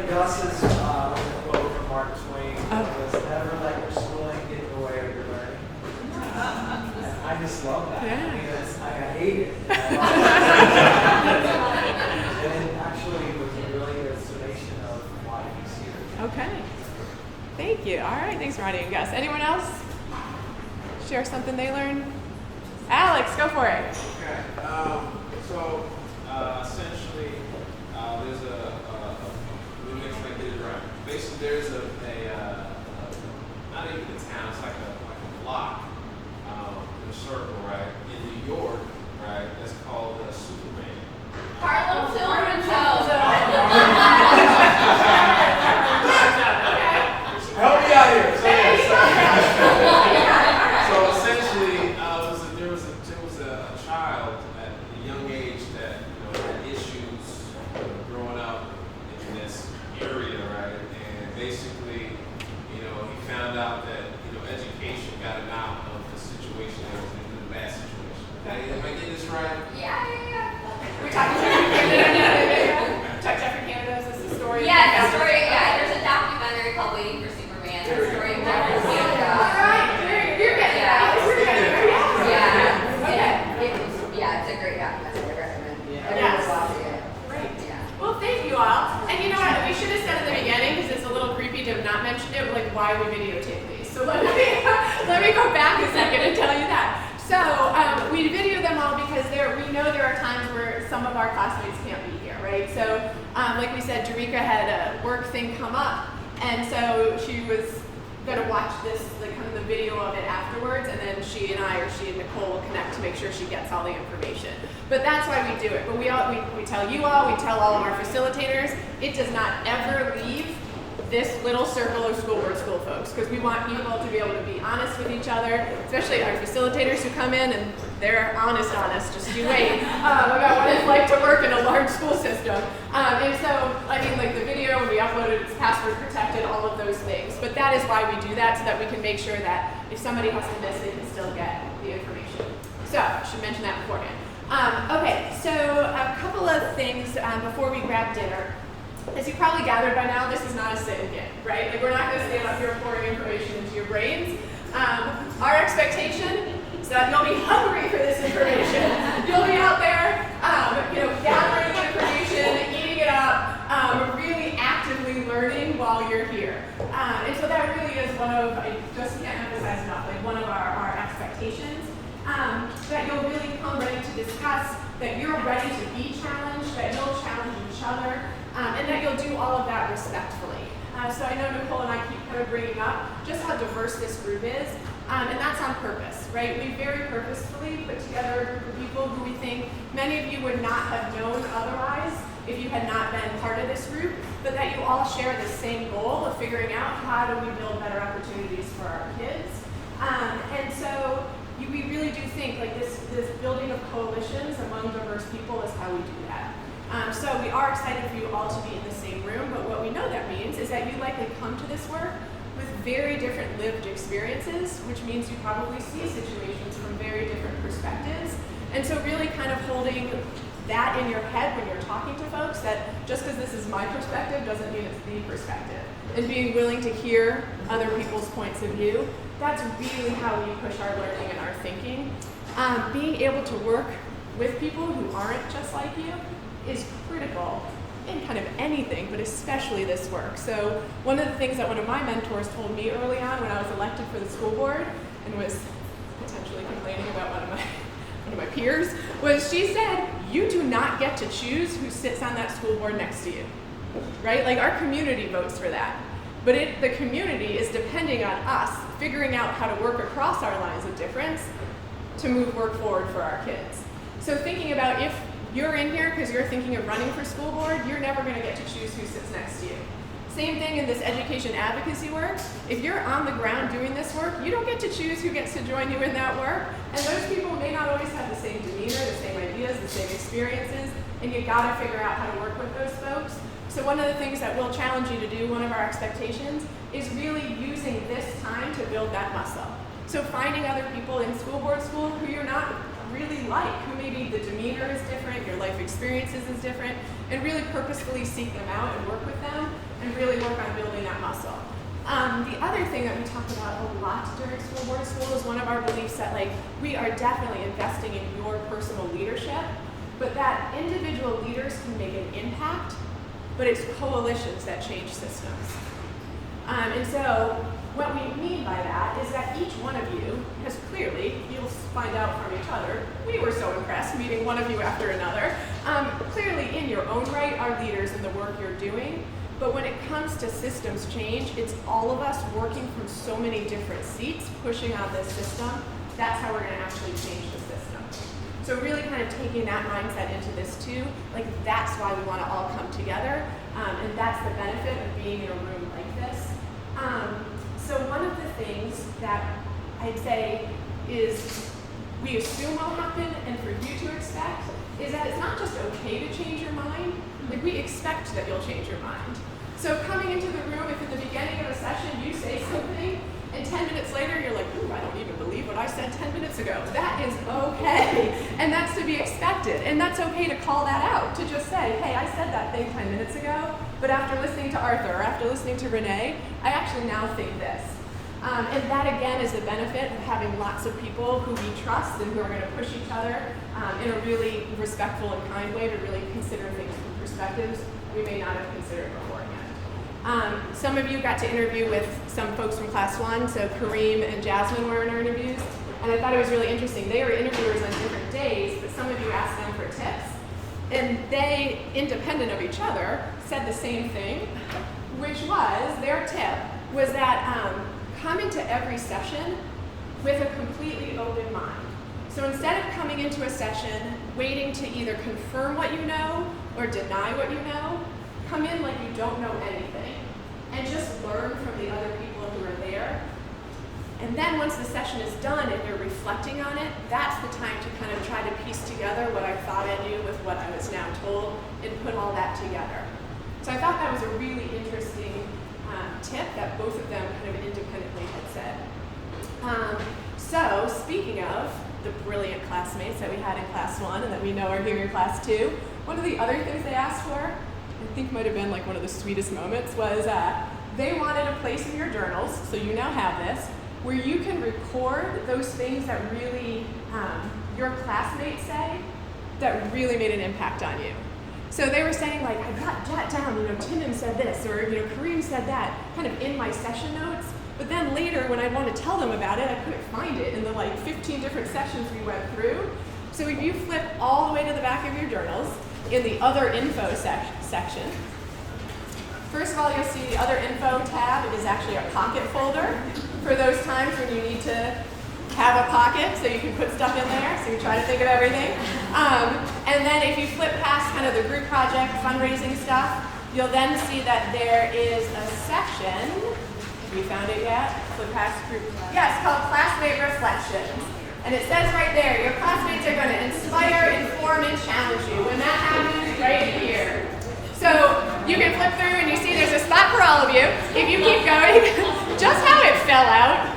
[SPEAKER 3] Gus's quote from Mark Twain was, "Never let your schooling get in the way of your learning." And I just love that.
[SPEAKER 1] Yeah.
[SPEAKER 3] I mean, I hate it. And it actually was a really good summation of why he's here.
[SPEAKER 1] Okay. Thank you. All right. Thanks, Ronnie and Gus. Anyone else share something they learned? Alex, go for it.
[SPEAKER 12] Okay. So essentially, there's basically there's a not even a town, it's like a block in a circle, right? In New York, right? That's called Superman.
[SPEAKER 2] Harlem Children's Zone.
[SPEAKER 12] Help me out here. So essentially, there was a child at a young age that had issues growing up in this area, right? And basically, he found out that education got him out of the situation that was in a bad situation. Am I getting this right?
[SPEAKER 2] Yeah.
[SPEAKER 1] We're talking Jeffrey Canada. Jeffrey Canada, is this the story?
[SPEAKER 2] Yeah, the story. Yeah, there's a documentary called Waiting for Superman. The story of Jeffrey Canada.
[SPEAKER 1] All right, you're getting it. We're getting it.
[SPEAKER 2] Yeah.
[SPEAKER 1] Okay.
[SPEAKER 2] It's a great documentary. I recommend
[SPEAKER 1] Yes.
[SPEAKER 2] watching it.
[SPEAKER 1] Great.
[SPEAKER 2] Yeah.
[SPEAKER 1] Well, thank you all. And you know what? We should have said at the beginning, because it's a little creepy to not mention it, like why we videotape these. So let me go back a second and tell you that. So we video them all because we know there are times where some of our classmates can't be here, right? So like we said, Jerika had a work thing come up, and so she was gonna watch this, like kind of the video of it afterwards, and then she and Nicole will connect to make sure she gets all the information. But that's why we do it. But we tell you all, we tell all of our facilitators, it does not ever leave this little circle of school board school folks, because we want people to be able to be honest with each other, especially our facilitators who come in and they're honest, just you wait, about what it's like to work in a large school system. And so, like the video, when we upload it, it's password protected, all of those things. But that is why we do that, so that we can make sure that if somebody has to miss, they can still get the information. So, I should mention that beforehand. Okay, so a couple of things before we grab dinner. As you probably gathered by now, this is not a sit and get, right? Like we're not going to stand up here pouring information into your brains. Our expectation is that you'll be hungry for this information. You'll be out there, gathering information, eating it up, really actively learning while you're here. And so that really is one of, I just can't emphasize enough, like one of our expectations, that you'll really come ready to discuss, that you're ready to be challenged, that you'll challenge each other, and that you'll do all of that respectfully. So I know Nicole and I keep kind of bringing up just how diverse this group is, and that's on purpose, right? We very purposefully put together a group of people who we think many of you would not have known otherwise if you had not been part of this group, but that you all share the same goal of figuring out how do we build better opportunities for our kids. And so we really do think like this building of coalitions among diverse people is how we do that. So we are excited for you all to be in the same room, but what we know that means is that you likely come to this work with very different lived experiences, which means you probably see situations from very different perspectives. And so really kind of holding that in your head when you're talking to folks, that just because this is my perspective doesn't mean it's the perspective. And being willing to hear other people's points of view, that's really how we push our learning and our thinking. Being able to work with people who aren't just like you is critical in kind of anything, but especially this work. So one of the things that one of my mentors told me early on when I was elected for the school board and was potentially complaining about one of my peers was she said, you do not get to choose who sits on that school board next to you, right? Like our community votes for that. But the community is depending on us figuring out how to work across our lines of difference to move work forward for our kids. So thinking about if you're in here because you're thinking of running for school board, you're never going to get to choose who sits next to you. Same thing in this education advocacy work. If you're on the ground doing this work, you don't get to choose who gets to join you in that work. And those people may not always have the same demeanor, the same ideas, the same experiences, and you got to figure out how to work with those folks. So one of the things that we'll challenge you to do, one of our expectations, is really using this time to build that muscle. So finding other people in school board school who you're not really like, who maybe the demeanor is different, your life experiences is different, and really purposefully seek them out and work with them and really work on building that muscle. The other thing that we talk about a lot during school board school is one of our beliefs that like we are definitely investing in your personal leadership, but that individual leaders can make an impact, but it's coalitions that change systems. And so what we mean by that is that each one of you has clearly, you'll find out from each other, we were so impressed meeting one of you after another, clearly in your own right are leaders in the work you're doing, but when it comes to systems change, it's all of us working from so many different seats, pushing on this system. That's how we're gonna actually change the system. So really kind of taking that mindset into this too, like that's why we wanna all come together, and that's the benefit of being in a room like this. So one of the things that I'd say is we assume will happen and for you to expect is that it's not just okay to change your mind, like we expect that you'll change your mind. So coming into the room, if in the beginning of a session you say something and 10 minutes later you're like, ooh, I don't even believe what I said 10 minutes ago. That is okay, and that's to be expected. And that's okay to call that out, to just say, hey, I said that thing 10 minutes ago, but after listening to Arthur or after listening to Renee, I actually now think this. And that again is the benefit of having lots of people who we trust and who are going to push each other in a really respectful and kind way to really consider things from perspectives we may not have considered beforehand. Some of you got to interview with some folks from Class 1, so Kareem and Jasmine were in our interviews, and I thought it was really interesting. They were interviewers on different days, but some of you asked them for tips, and they, independent of each other, said the same thing, which was, their tip was that come into every session with a completely open mind. So instead of coming into a session waiting to either confirm what you know or deny what you know, come in like you don't know anything and just learn from the other people who are there. And then once the session is done and you're reflecting on it, that's the time to kind of try to piece together what I thought I knew with what I was now told and put all that together. So I thought that was a really interesting tip that both of them kind of independently had said. So speaking of the brilliant classmates that we had in Class 1 and that we know are here in Class 2, one of the other things they asked for, I think might have been like one of the sweetest moments, was they wanted a place in your journals, so you now have this, where you can record those things that really your classmates say that really made an impact on you. So they were saying like, I got jot down, Timon said this, or Kareem said that, kind of in my session notes, But then later, when I want to tell them about it, I couldn't find it in the like 15 different sessions we went through. So if you flip all the way to the back of your journals, in the other info section, first of all, you'll see the other info tab is actually a pocket folder for those times when you need to have a pocket so you can put stuff in there, so you try to think of everything. And then if you flip past kind of the group project fundraising stuff, you'll then see that there is a section, have you found it yet? Flip past group, yes, called Classmate Reflections. And it says right there, your classmates are going to inspire, inform, and challenge you. When that happens, right here. So you can flip through and you see there's a spot for all of you. If you keep going, just how it fell out,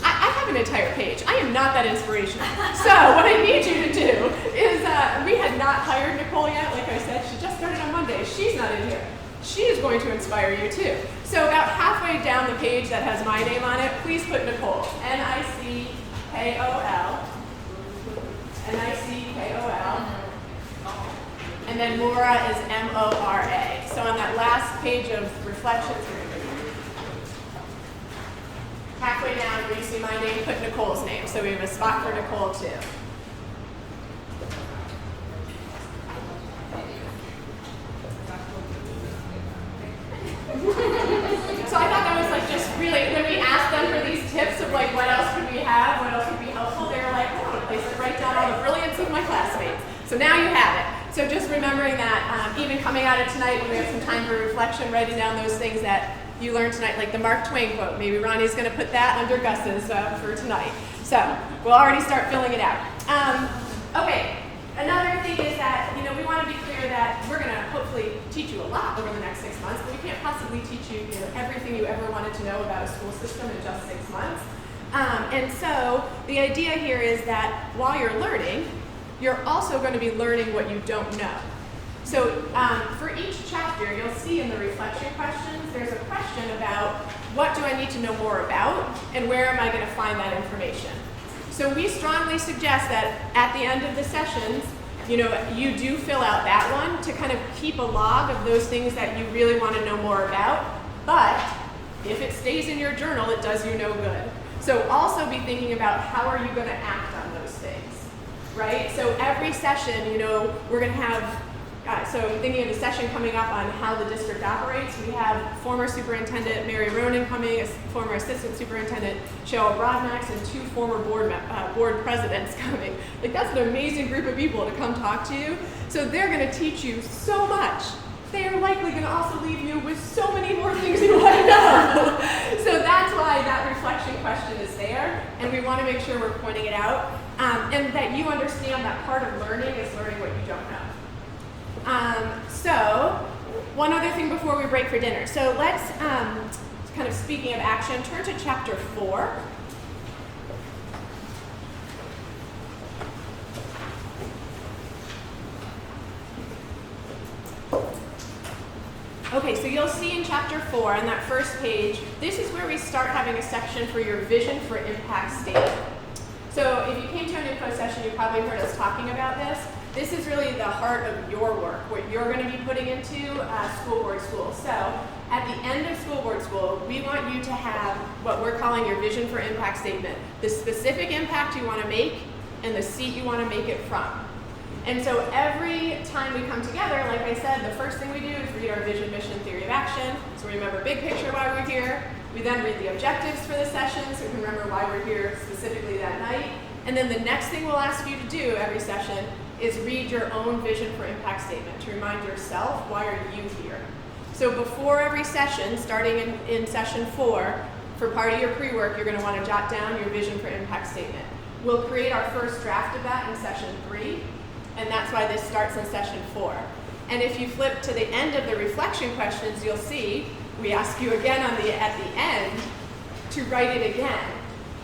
[SPEAKER 1] I have an entire page. I am not that inspirational. So what I need you to do is, we had not hired Nicole yet. Like I said, she just started on Monday. She's not in here. She is going to inspire you too. So about halfway down the page that has my name on it, please put Nicole. N-I-C-K-O-L. N-I-C-K-O-L. And then Mora is M-O-R-A. So on that last page of reflections, halfway down where you see my name, put Nicole's name. So we have a spot for Nicole too. So I thought that was like just really, when we asked them for these tips of like what else could we have, what else would be helpful, they were like, oh, they said write down all the brilliance of my classmates. So now you have it. So just remembering that, even coming out of tonight when we have some time for reflection, writing down those things that you learned tonight, like the Mark Twain quote. Maybe Ronnie's going to put that under Gus's for tonight. So we'll already start filling it out. Okay, another thing is that, we want to be clear that we're going to hopefully teach you a lot over the next 6 months, but we can't possibly teach you, everything you ever wanted to know about a school system in just 6 months. And so the idea here is that while you're learning, you're also going to be learning what you don't know. So for each chapter, you'll see in the reflection questions, there's a question about what do I need to know more about and where am I going to find that information. So we strongly suggest that at the end of the sessions, you do fill out that one to kind of keep a log of those things that you really want to know more about. But if it stays in your journal, it does you no good. So also be thinking about how are you going to act on those things, right? So every session, we're going to have, so thinking of a session coming up on how the district operates, we have former Superintendent Mary Ronan coming, former Assistant Superintendent Cheryl Broadmax, and 2 former board presidents coming. Like, that's an amazing group of people to come talk to you. So they're going to teach you so much. They are likely going to also leave you with so many more things you want to know. So that's why that reflection question is there, and we want to make sure we're pointing it out, and that you understand that part of learning is learning what you don't know. So one other thing before we break for dinner. So let's, kind of speaking of action, turn to chapter 4. Okay, so you'll see in chapter 4 on that first page, this is where we start having a section for your vision for impact statement. So if you came to an info session, you probably heard us talking about this. This is really the heart of your work, what you're going to be putting into school board school. So at the end of school board school, we want you to have what we're calling your vision for impact statement, the specific impact you want to make and the seat you want to make it from. And so every time we come together, like I said, the first thing we do is read our vision, mission, theory of action. So we remember big picture why we're here. We then read the objectives for the session so we can remember why we're here specifically that night. And then the next thing we'll ask you to do every session is read your own vision for impact statement to remind yourself, why are you here? So before every session, starting in session 4, for part of your pre-work, you're going to want to jot down your vision for impact statement. We'll create our first draft of that in session 3, and that's why this starts in session 4. And if you flip to the end of the reflection questions, you'll see we ask you again at the end to write it again.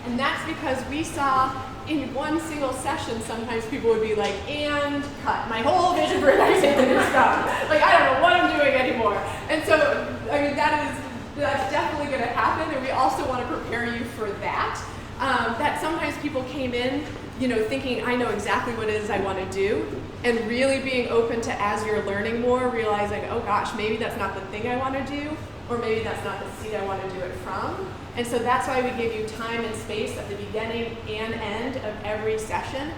[SPEAKER 1] And that's because we saw in one single session, sometimes people would be like, and cut. My whole vision for impact statement is gone. Like, I don't know what I'm doing anymore. And so, I mean, that's definitely going to happen, and we also want to prepare you for that. that sometimes people came in, thinking I know exactly what it is I want to do, and really being open to, as you're learning more, realizing, oh gosh, maybe that's not the thing I want to do, or maybe that's not the seat I want to do it from. And so that's why we give you time and space at the beginning and end of every session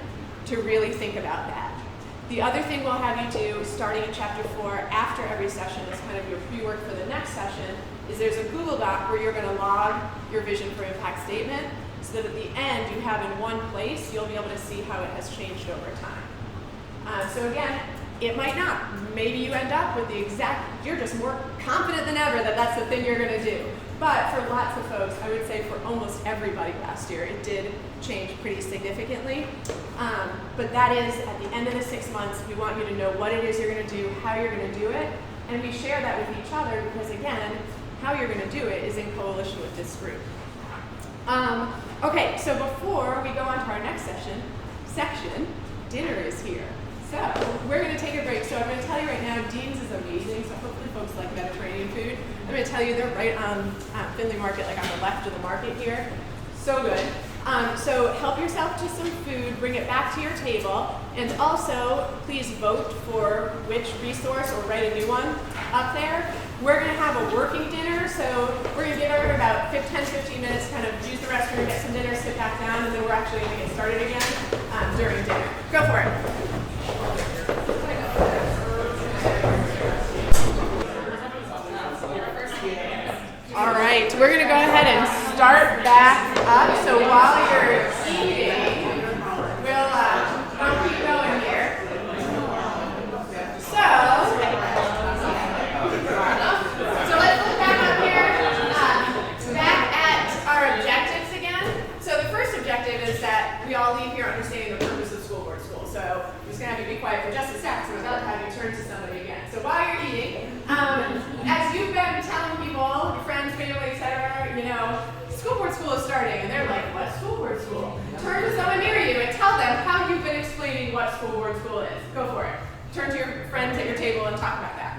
[SPEAKER 1] to really think about that. The other thing we'll have you do, starting in chapter 4, after every session, is kind of your pre-work for the next session, is there's a Google Doc where you're going to log your Vision for Impact statement, so that at the end you have in one place, you'll be able to see how it has changed over time. So again, it might not. Maybe you end up with you're just more confident than ever that that's the thing you're going to do. But for lots of folks, I would say for almost everybody last year, it did change pretty significantly. But that is, at the end of the 6 months, we want you to know what it is you're going to do, how you're going to do it, and we share that with each other because, again, how you're going to do it is in coalition with this group. Okay, so before we go on to our next section, dinner is here. So we're going to take a break. So I'm going to tell you right now, Dean's is amazing. So hopefully folks like Mediterranean food. I'm going to tell you they're right on Findlay Market, like on the left of the market here. So good. So help yourself to some food, bring it back to your table, and also please vote for which resource or write a new one up there. We're going to have a working dinner, so we're going to give everyone about 10-15 minutes, kind of use the restroom, get some dinner, sit back down, and then we're actually going to get started again during dinner. Go for it. All right, we're going to go ahead and start back up. So while you're eating, we'll keep going here. So let's look back up here, back at our objectives again. So the first objective is that we all leave here understanding the purpose of School Board School. So I'm just going to have you be quiet for just a sec, so I'm about to have you turn to somebody again. So while you're eating, as you've been telling people, your friends, family, etc., School Board School is starting, and they're like, what's School Board School? Turn to someone near you and tell them how you've been explaining what School Board School is. Go for it. Turn to your friends at your table and talk about that.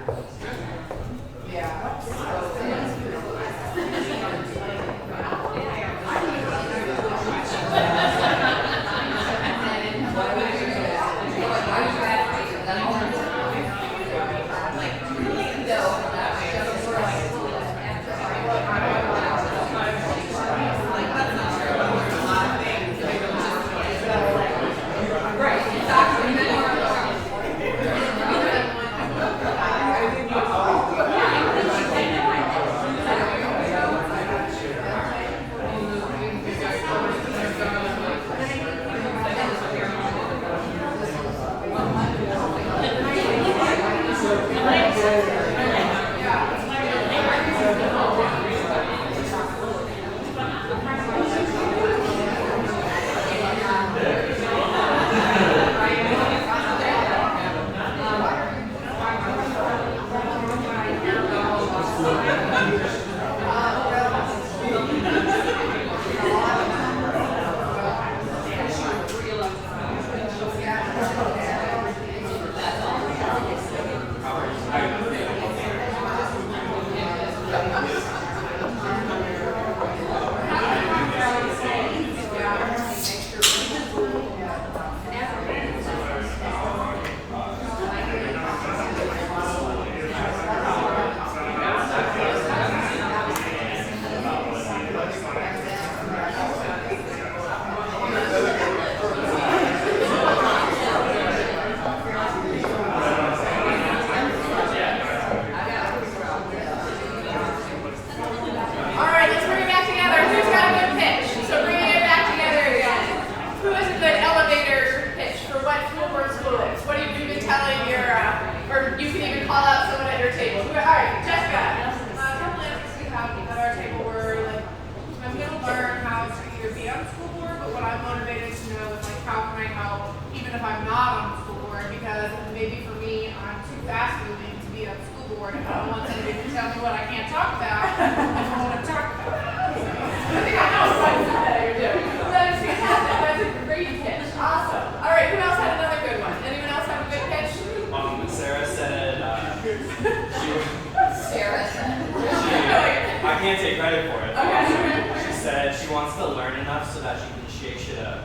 [SPEAKER 13] I can't take credit for it. Okay. She said she wants to learn enough so that she can shake shit up.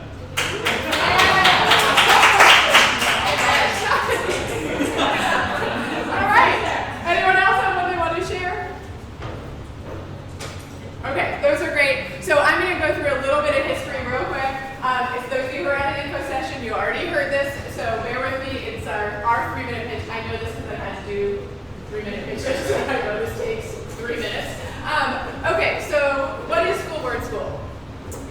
[SPEAKER 1] All right. Anyone else have what they want to share? Okay, those are great. So I'm going to go through a little bit of history real quick. If those of you who are at an info session, you already heard this, so bear with me. It's our 3-minute pitch. I know this because I've had to do 3-minute pitches. I know this takes 3 minutes. Okay, so what is School Board School?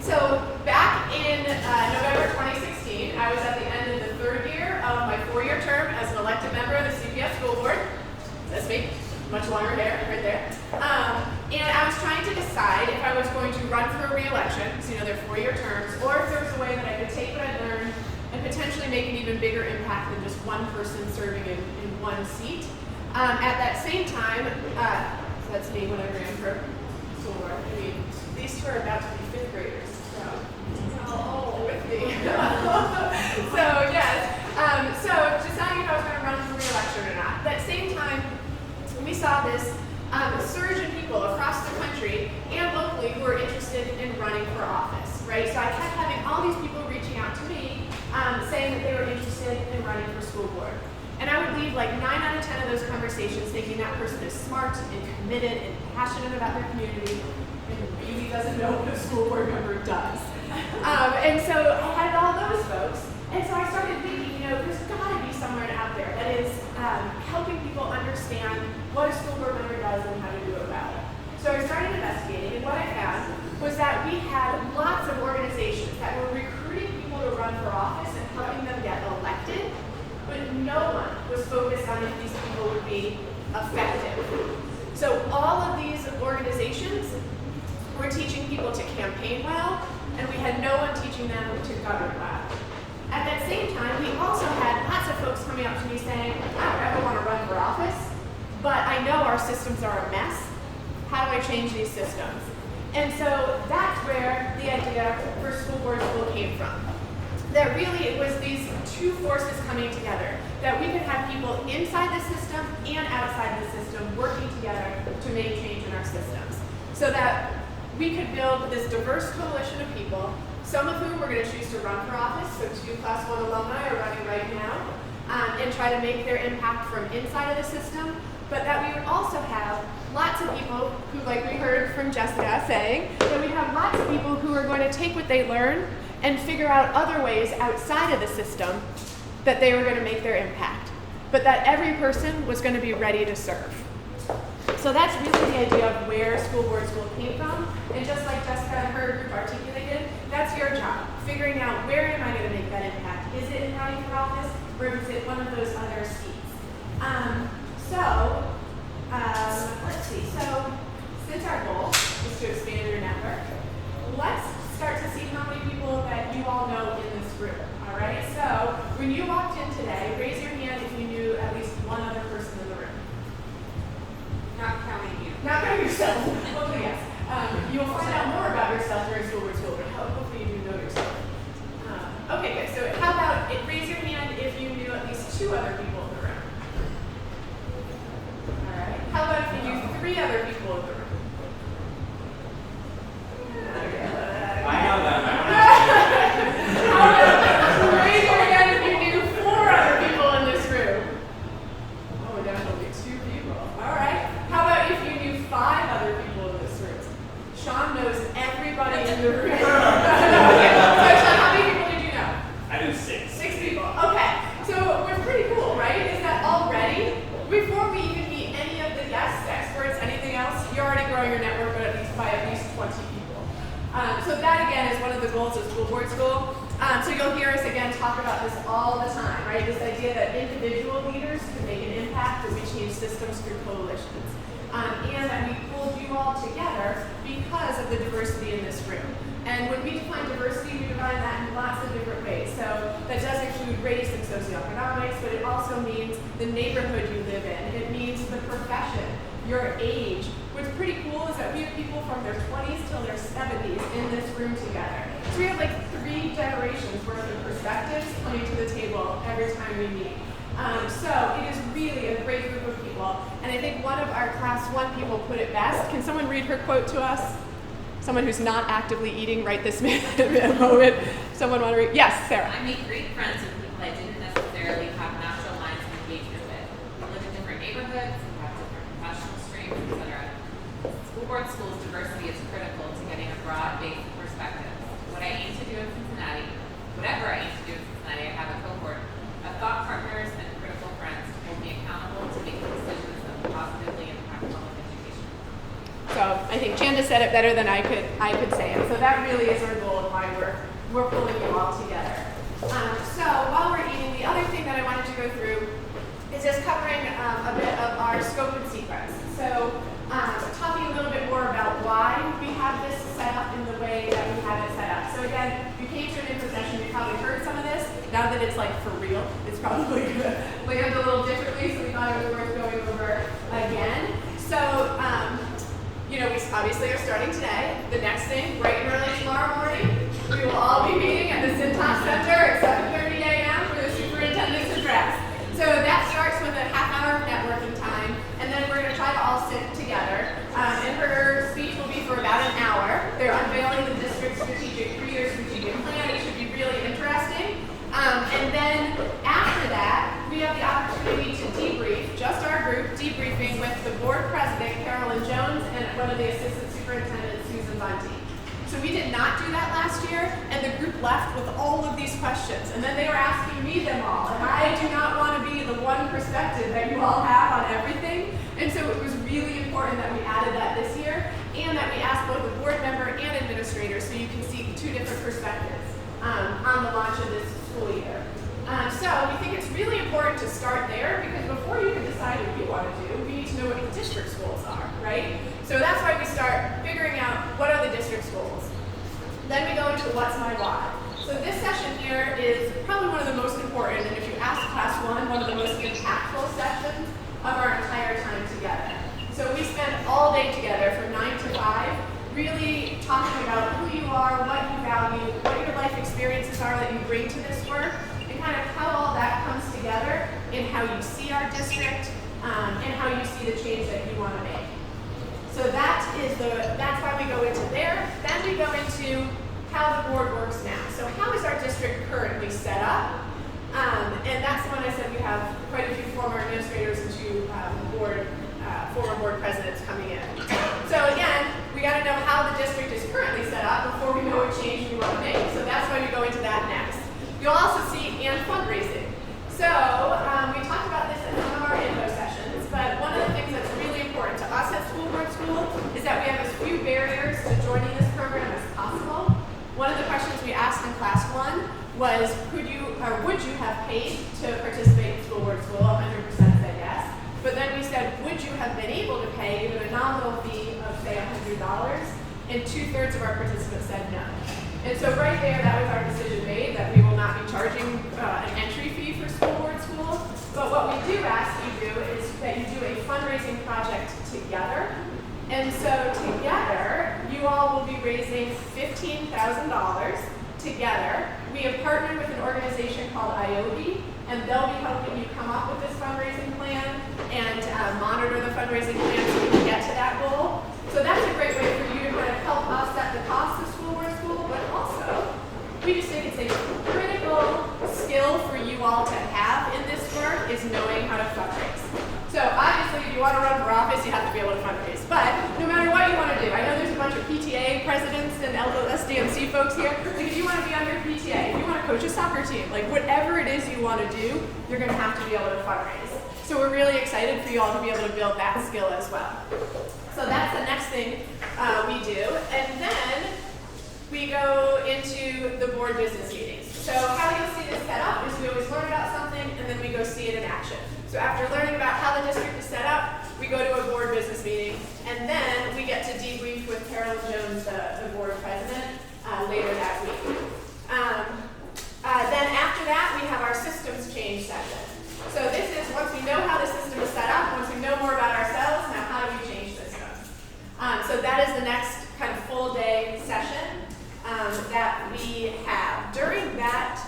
[SPEAKER 1] So back in November 2016, I was at the end of the 3rd year of my 4-year term as an elected member of the CPS School Board. That's me, much longer hair right there. And I was trying to decide if I was going to run for a re-election, so you know they're 4-year terms, or if there was a way that I could take what I learned and potentially make an even bigger impact than just one person serving in one seat. At that same time, so that's me when I ran for school board. I mean, these two are about to be 5th graders, so all with me. So yes, so deciding if I was going to run for re-election or not. At that same time, we saw this surge in people across the country and locally who were interested in running for office, right? So I kept having all these people reaching out to me saying that they were interested in running for school board. And I would leave like 9 out of 10 of those conversations thinking that person is smart and committed and passionate about their community and really doesn't know what a school board member does. And so I had all those folks. And so I started thinking, you know, there's got to be someone out there that is helping people understand what a school board member does and how to do it about it. So I started investigating, and what I found was that we had lots of organizations that were recruiting people to run for office and helping them get elected, but no one was focused on if these people would be effective. So all of these organizations were teaching people to campaign well, and we had no one teaching them to govern well. At that same time, we also had lots of folks coming up to me saying, I don't ever want to run for office, but I know our systems are a mess. How do I change these systems? And so that's where the idea for School Board School came from. That really it was these two forces coming together, that we could have people inside the system and outside the system working together to make change in our systems. So that we could build this diverse coalition of people, some of whom were going to choose to run for office, so 2 Class 1 alumni are running right now, and try to make their impact from inside of the system, but that we would also have lots of people who, like we heard from Jessica saying, that we have lots of people who are going to take what they learn and figure out other ways outside of the system that they were going to make their impact, but that every person was going to be ready to serve. So that's really the idea of where School Board School came from, and just like Jessica and her group articulated, that's your job, figuring out where am I going to make that impact. Is it in running for office, or is it one of those other seats? Let's see, so since our goal is to expand your network, let's start to see how many people that you all know in this room, all right? So when you walked in today, raise your hand if you knew at least one other person in the room.
[SPEAKER 6] Not counting you.
[SPEAKER 1] Not counting yourself. Hopefully, yes. You will find out more about yourself during School Board School, but hopefully you do know yourself. Okay, good. So how about raise your hand if you knew at least 2 other people in the room. All right. How about if you knew 3 other people in the room?
[SPEAKER 13] I know that.
[SPEAKER 1] How about raise your hand if you knew 4 other people in this room? Oh, definitely 2 people. All right. How about if you knew 5 other people in this room? Sean knows everybody in the room. Okay. So Sean, how many people did you know?
[SPEAKER 13] I knew 6.
[SPEAKER 1] 6 people. Okay. So what's pretty cool, right, is that already, before we even meet any of the guests, experts, anything else, you're already growing your network by at least 20 people. So that, again, is one of the goals of School Board School. So you'll hear us, again, talk about this all the time, right? This idea that individual leaders can make an impact, that we change systems through coalitions. And that we pulled you all together because of the diversity in this room. And when we define diversity, we define that in lots of different ways. So that does include race and socioeconomics, but it also means the neighborhood you live in. It means the profession, your age. What's pretty cool is that we have people from their 20s till their 70s in this room together. So we have like 3 generations worth of perspectives coming to the table every time we meet. So it is really a great group of people. And I think one of our Class 1 people put it best. Can someone read her quote to us? someone who's not actively eating right this moment. Someone want to read? Yes, Sarah.
[SPEAKER 5] I make great friends with people I didn't necessarily have natural lines of engagement with. We live in different neighborhoods, we have different professional streams, etc. School board schools diversity is critical to getting a broad base of perspectives. What I aim to do in Cincinnati, whatever I aim to do in Cincinnati, I have a cohort of thought partners and critical friends who hold me accountable to making decisions that will positively impact public education.
[SPEAKER 1] So I think Janda said it better than I could say it. So that really is our goal of why we're pulling you all together. So while we're eating, the other thing that I wanted to go through is just covering a bit of our scope and sequence. So talking a little bit more about why we have this set up in the way that we have it set up. So again, you came to an info session, you probably heard some of this. Now that it's like for real, it's probably going to land a little differently, so we thought it was worth going over again. So, we obviously are starting today. The next thing, bright and early tomorrow morning, we will all be meeting at the Cintas Center at 7:30 a.m. for the superintendent's address. So that starts with a half-hour networking time, and then we're going to try to all sit together. And her speech will be for about an hour. They're unveiling the district's three-year strategic plan. It should be really interesting. And then after that, we have the opportunity to debrief, just our group, debriefing with the board president, Carolyn Jones, and one of the assistant superintendents, Susan Bunty. So we did not do that last year, and the group left with all of these questions. And then they were asking me them all. And I do not want to be the one perspective that you all have on everything. And so it was really important that we added that this year, and that we asked both the board member and administrator so you can see two different perspectives on the launch of this school year. So we think it's really important to start there, because before you can decide what you want to do, we need to know what the district schools are, right? So that's why we start figuring out what are the district schools. Then we go into what's my why. So this session here is probably one of the most important, and if you ask class one of the most impactful sessions of our entire time together. So we spent all day together from 9 to 5, really talking about who you are, what you value, what your life experiences are that you bring to this work, and kind of how all that comes together in how you see our district and how you see the change that you want to make. So that's why we go into there. Then we go into how the board works now. So how is our district currently set up? And that's when I said we have quite a few former administrators and two former board presidents coming in. So again, we got to know how the district is currently set up before we know what change we want to make. So that's why we go into that next. You'll also see and fundraising. So we talked about this in some of our info sessions, but one of the things that's really important to us at School Board School is that we have as few barriers to joining this program as possible. One of the questions we asked in class 1 was, would you have paid to participate in School Board School? 100% said yes. But then we said, would you have been able to pay even a nominal fee of, say, $100? And 2/3 of our participants said no. And so right there, that was our decision made, that we will not be charging an entry fee for School Board School. But what we do ask you do is that you do a fundraising project together. And so together, you all will be raising $15,000 together. We have partnered with an organization called IOBE, and they'll be helping you come up with this fundraising plan and monitor the fundraising plan so we can get to that goal. So that's a great way for you to kind of help offset the cost of School Board School, but also we just think it's a critical skill for you all to have in this work is knowing how to fundraise. So obviously, if you want to run for office, you have to be able to fundraise. But no matter what you want to do, I know there's a bunch of PTA presidents and SDMC folks here. Like if you want to be on your PTA, if you want to coach a soccer team, like whatever it is you want to do, you're going to have to be able to fundraise. So we're really excited for you all to be able to build that skill as well. So that's the next thing we do. And then we go into the board business meetings. So how you'll see this set up is we always learn about something and then we go see it in action. So after learning about how the district is set up, we go to a board business meeting, and then we get to debrief with Carolyn Jones, the board president, later that week. Then after that, we have our systems change session. So this is once we know how the system is set up, once we know more about ourselves, now how do we change systems? So that is the next kind of full day session that we have. During that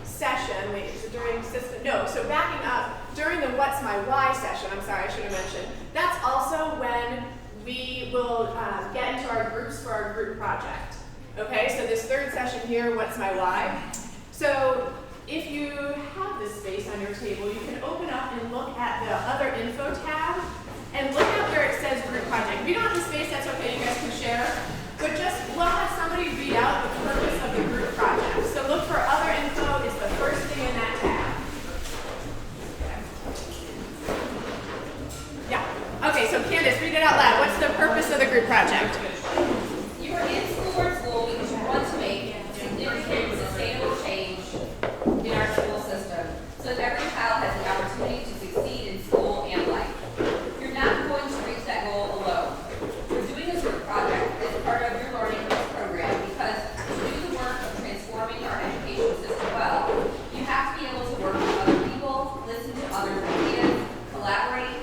[SPEAKER 1] session, wait, is it during system? No, so backing up, during the What's My Why session, I'm sorry, I should have mentioned, that's also when we will will get into our groups for our group project. Okay, so this third session here, what's my why? So if you have this space on your table, you can open up and look at the other info tab and look at where it says group project. If you don't have the space, that's okay, you guys can share. But just, we'll have somebody read out the purpose of the group project. So look for other info, it's the first thing in that tab. Yeah. Okay, so Candace, read it out loud. What's the purpose of the group project?
[SPEAKER 14] You are in School Board School because you want to make significant, sustainable change in our school system so that every child has the opportunity to succeed in school and life. You're not going to reach that goal alone. We're doing this group project as part of your Learning First program because to do the work of transforming our education system well, you have to be able to work with other people, listen to others' ideas, collaborate,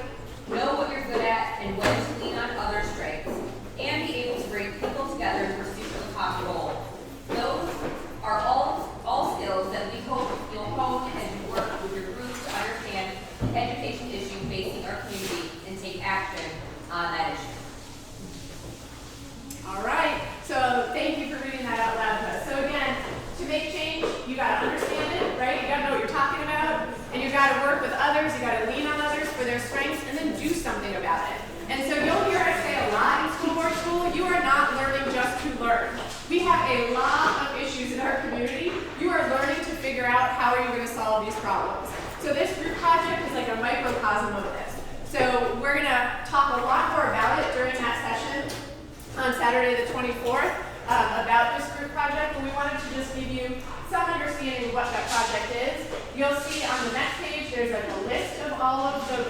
[SPEAKER 14] know what you're good at and when to lean on other strengths, and be able to bring people together in pursuit of a common goal. Those are all skills that we hope you'll hone as you work with your groups to understand the education issue facing our community and take action on that issue.
[SPEAKER 1] All right, so thank you for reading that out loud to us. So again, to make change, you gotta understand it, right? You gotta know what you're talking about, and you gotta work with others, you gotta lean on others for their strengths, and then do something about it. And so you'll hear us say a lot in School Board School, you are not learning just to learn. We have a lot of issues in our community. You are learning to figure out how are you gonna solve these problems. So this group project is like a microcosm of this. So we're gonna talk a lot more about it during that session on Saturday the 24th about this group project, and we wanted to just give you some understanding of what that project is. You'll see on the next page there's like a list of all of the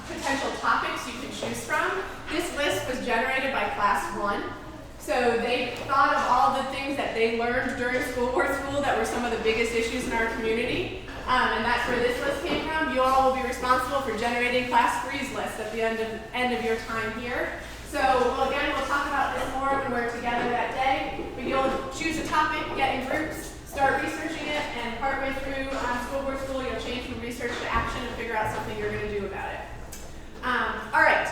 [SPEAKER 1] potential topics you can choose from. This list was generated by Class 1. So they thought of all the things that they learned during School Board School that were some of the biggest issues in our community. And that's where this list came from. You all will be responsible for generating Class 3's list at the end of your time here. So again, we'll talk about this more when we're together that day. But you'll choose a topic, get in groups, start researching it, and partway through School Board School, you'll change from research to action and figure out something you're going to do about it. All right.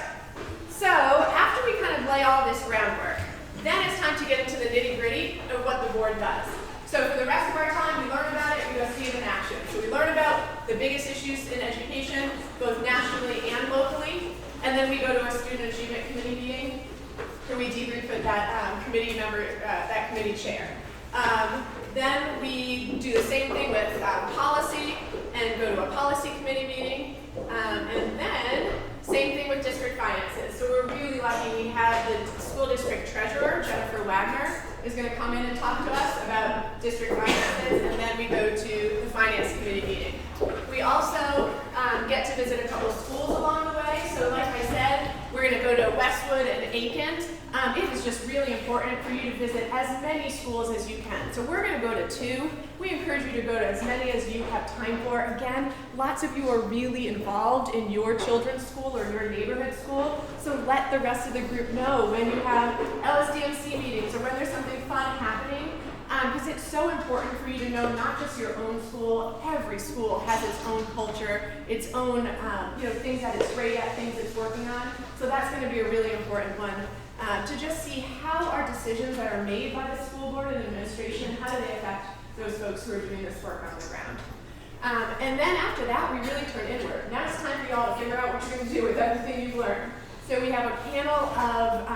[SPEAKER 1] So after we kind of lay all this groundwork, then it's time to get into the nitty-gritty of what the board does. So for the rest of our time, we learn about it, we go see it in action. So we learn about the biggest issues in education, both nationally and locally, and then we go to a student achievement committee meeting, where we debrief with that committee member, that committee chair. Then we do the same thing with policy, and go to a policy committee meeting, and then same thing with district finances. So we're really lucky we have the school district treasurer, Jennifer Wagner, is going to come in and talk to us about district finances, and then we go to the finance committee meeting. We also get to visit a couple schools along the way. So like I said, we're going to go to Westwood and Aiken. It is just really important for you to visit as many schools as you can. So we're going to go to 2. We encourage you to go to as many as you have time for. Again, lots of you are really involved in your children's school or your neighborhood school. So let the rest of the group know when you have LSDMC meetings or when there's something fun happening. Because it's so important for you to know not just your own school, every school has its own culture, its own things that it's great at, things it's working on. So that's going to be a really important one to just see how our decisions that are made by the school board and administration, how do they affect those folks who are doing this work on the ground. And then after that, we really turn inward. Now it's time for y'all to figure out what you're going to do with everything you've learned. So we have a panel of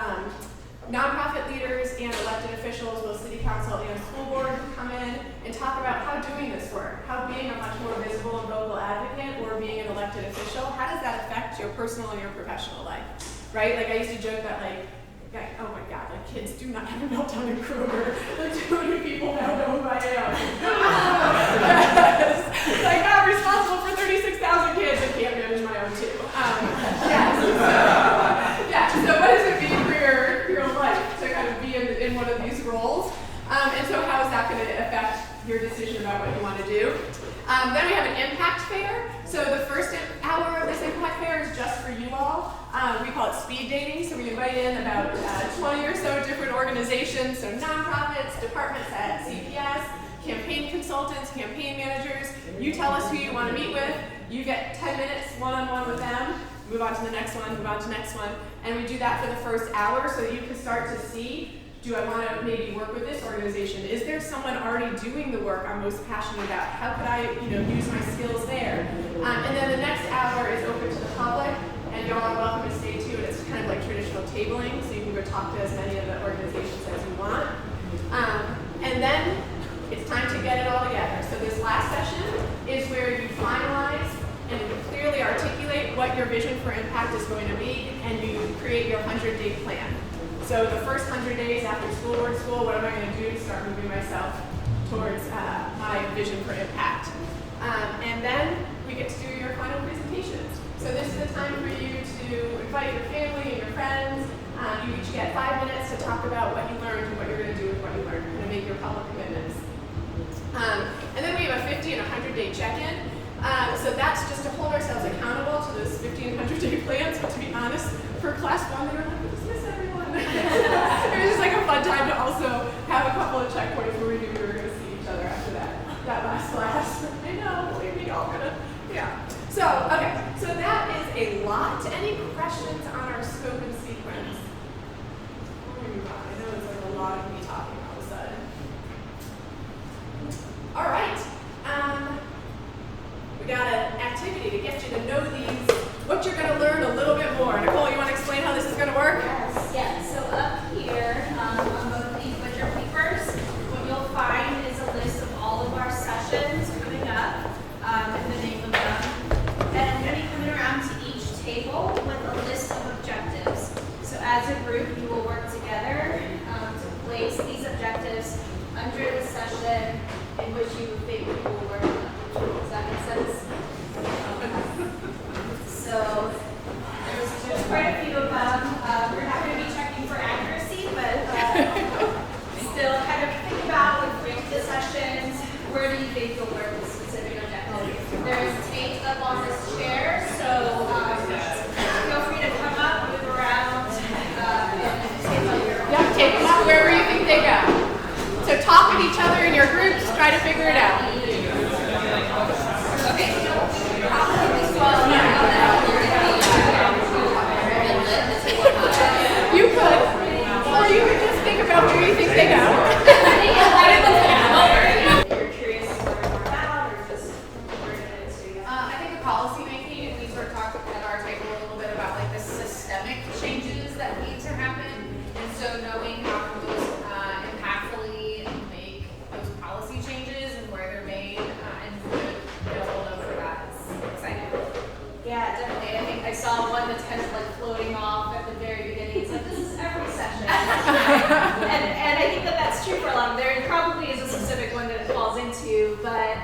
[SPEAKER 1] nonprofit leaders and elected officials, both city council and school board, who come in and talk about how doing this work, how being a much more visible and vocal advocate or being an elected official, how does that affect your personal and your professional life, right? Like I used to joke that oh my God, kids do not have a meltdown in Kroger. Too many people now know who I am. Yes. I'm responsible for 36,000 kids and can't manage my own too. So what does it mean for your life to kind of be in one of these roles? And so how is that going to affect your decision about what you want to do? Then we have an impact fair. So the first hour of this impact fair is just for you all. We call it speed dating. So we invite in about 20 or so different organizations, so nonprofits, departments at CPS, campaign consultants, campaign managers. You tell us who you want to meet with. You get 10 minutes one-on-one with them. move on to the next one, move on to the next one. And we do that for the first hour so that you can start to see, do I want to maybe work with this organization? Is there someone already doing the work I'm most passionate about? How could I, use my skills there? And then the next hour is open to the public, and y'all are welcome to stay too. And it's kind of like traditional tabling, so you can go talk to as many of the organizations as you want. And then it's time to get it all together. So this last session is where you finalize and you clearly articulate what your vision for impact is going to be, and you create your 100-day plan. So the first 100 days after school board school, what am I going to do to start moving myself towards my vision for impact? And then we get to do your final presentations. So this is the time for you to invite your family and your friends. You each get 5 minutes to talk about what you learned and what you're going to do with what you learned, and make your public commitments. And then we have a 50 and 100-day check-in. So that's just to hold ourselves accountable to those 50 and 100-day plans. But to be honest, for class 1, they were like, dismiss everyone. It was just like a fun time to also have a couple of checkpoints where we knew we were going to see each other after that last class. I know, believe me, all gonna, yeah. So, okay, so that is a lot. Any questions on our scope and sequence? Before we move on, I know it's like a lot of me talking all of a sudden. All right. We got an activity to get you to know these, what you're going to learn a little bit more. Nicole, you want to explain how this is going to work?
[SPEAKER 2] Yes. So up here on both these ledger papers, what you'll find is a list of all of our sessions coming up and the name of them. And I'm going to be coming around to each table with a list of objectives. So as a group, you will work together to place these objectives under the session in which you think you will work on. Does that make sense? So there's quite a few of them. We're not going to be checking for accuracy, but still kind of think about with rank the sessions, where do you think you'll learn the specific objective? There is tape up on this chair, so feel free to come up, move around, and tape up your own.
[SPEAKER 1] Yep, take them out wherever you think they go. So talk with each other in your groups, try to figure it out. You could, or you could just think about where you think they go.
[SPEAKER 2] You're curious to learn more about, or just learn it into?
[SPEAKER 1] I think the policy making, we sort of talked at our table a little bit about like the systemic changes that need to happen, and so knowing how to most impactfully make those policy changes and where they're made, and get a hold of for that is exciting.
[SPEAKER 2] Yeah, definitely. I think I saw one that's kind of like floating off at the very beginning. It's like, this is every session. and I think that that's true for a lot of them. There probably is a specific one that it falls into, but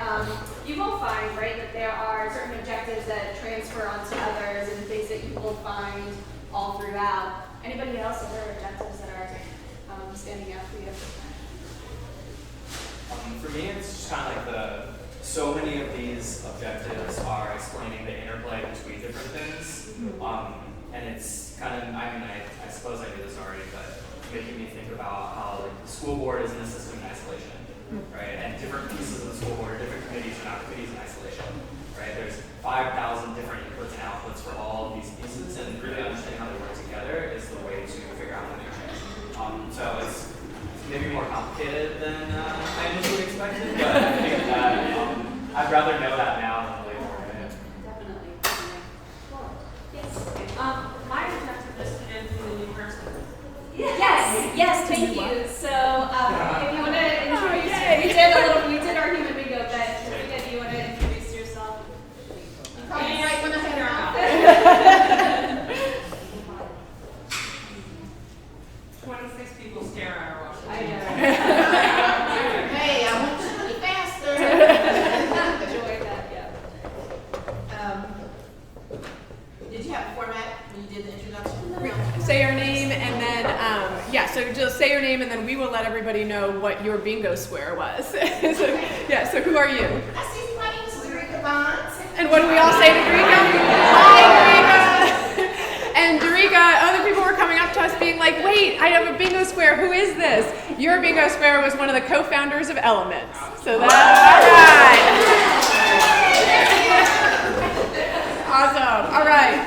[SPEAKER 2] you will find, right, that there are certain objectives that transfer onto others and things that you will find all throughout. Anybody else, other objectives that are standing out for you?
[SPEAKER 13] For me, it's just kind of like so many of these objectives are explaining the interplay between different things. And it's kind of, I suppose I do this already, but it's making me think about how like, the school board isn't a system in isolation, right? And different pieces of the school board are different committees are not committees in isolation, right? There's 5,000 different inputs and outputs for all of these pieces, and really understanding how they work together is the way to figure out how to make change. So it's maybe more complicated than I initially expected, but I think that I'd rather know that now than later.
[SPEAKER 2] Definitely. Cool. Yes.
[SPEAKER 11] My objective is to end being a new person.
[SPEAKER 2] Yes, thank you. So if you want to introduce, we did our human bingo, but if you want to introduce yourself.
[SPEAKER 1] Probably right when the header
[SPEAKER 11] 26 people stare at our watch.
[SPEAKER 2] I know.
[SPEAKER 6] Hey, I want you to be faster.
[SPEAKER 2] Enjoy that, yeah.
[SPEAKER 6] Did you have a format when you did the introduction?
[SPEAKER 1] Say your name and then, so just say your name and then we will let everybody know what your bingo square was. So who are you?
[SPEAKER 6] I see my name is Dorica Bonds.
[SPEAKER 1] And what do we all say to Dorica? Hi, Dorica! And Dorica, other people were coming up to us being like, wait, I have a bingo square, who is this? Your bingo square was one of the co-founders of Elements. So that's all right. Awesome, all right.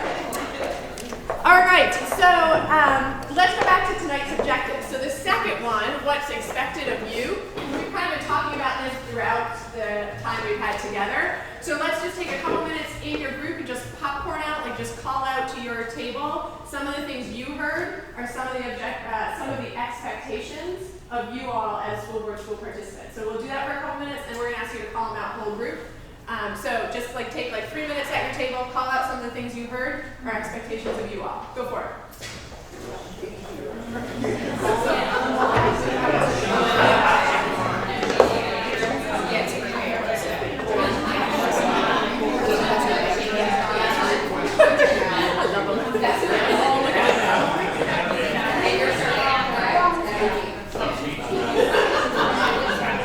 [SPEAKER 1] All right, so let's go back to tonight's objectives. So the second one, what's expected of you, we've kind of been talking about this throughout the time we've had together. So let's just take a couple minutes in your group and just popcorn out, like just call out to your table some of the things you heard or some of the expectations of you all as school board school participants. So we'll do that for a couple minutes and we're gonna ask you to call them out whole group. So just like take like 3 minutes at your table, call out some of the things you heard or expectations of you all. Go for it.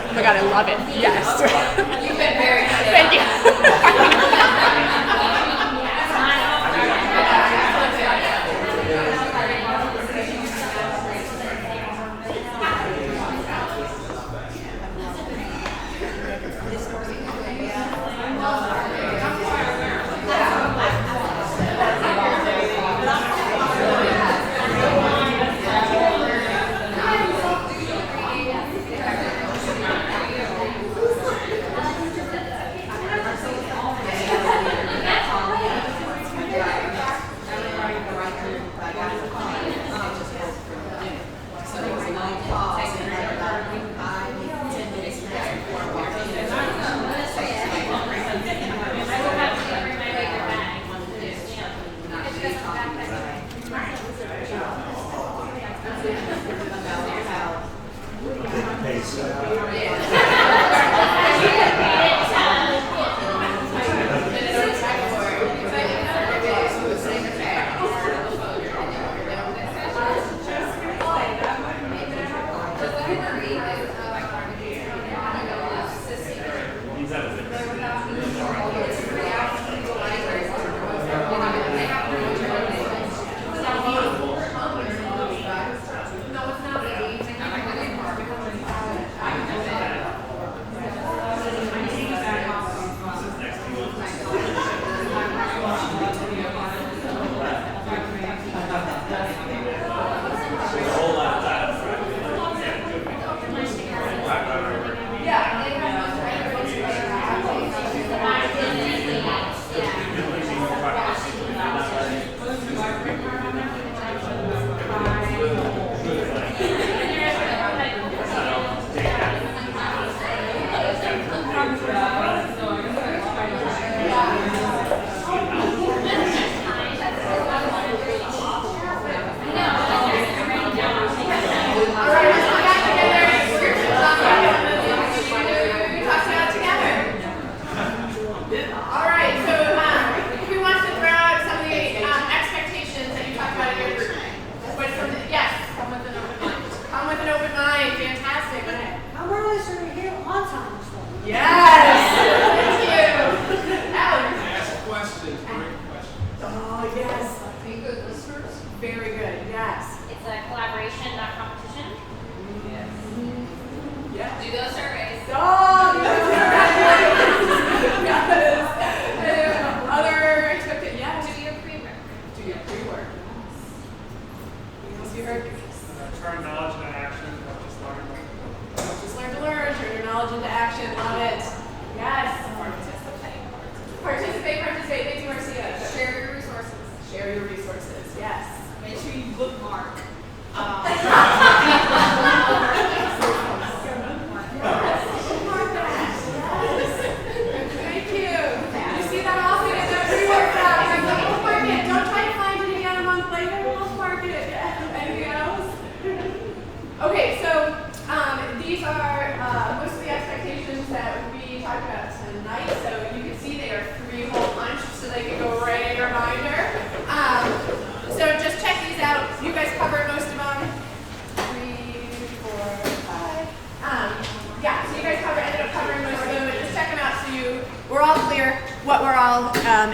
[SPEAKER 1] Oh my God, I love it. Yes.
[SPEAKER 14] You've been very good.
[SPEAKER 1] Thank you.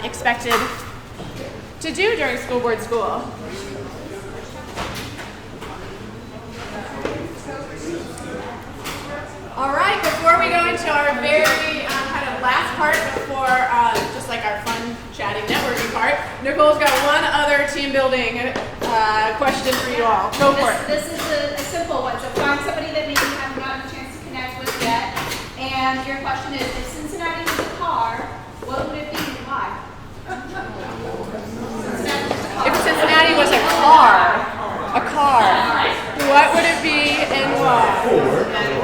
[SPEAKER 1] Expected to do during school board school. All right, before we go into our very kind of last part before just like our fun chatting networking part, smart. Nicole's got one other team building question for you all. Go for it.
[SPEAKER 10] This is a simple one. So find somebody that maybe you haven't gotten a chance to connect with yet. And your question is, if Cincinnati was a car, what would it be and why?
[SPEAKER 1] If Cincinnati was a car, what would it be and why?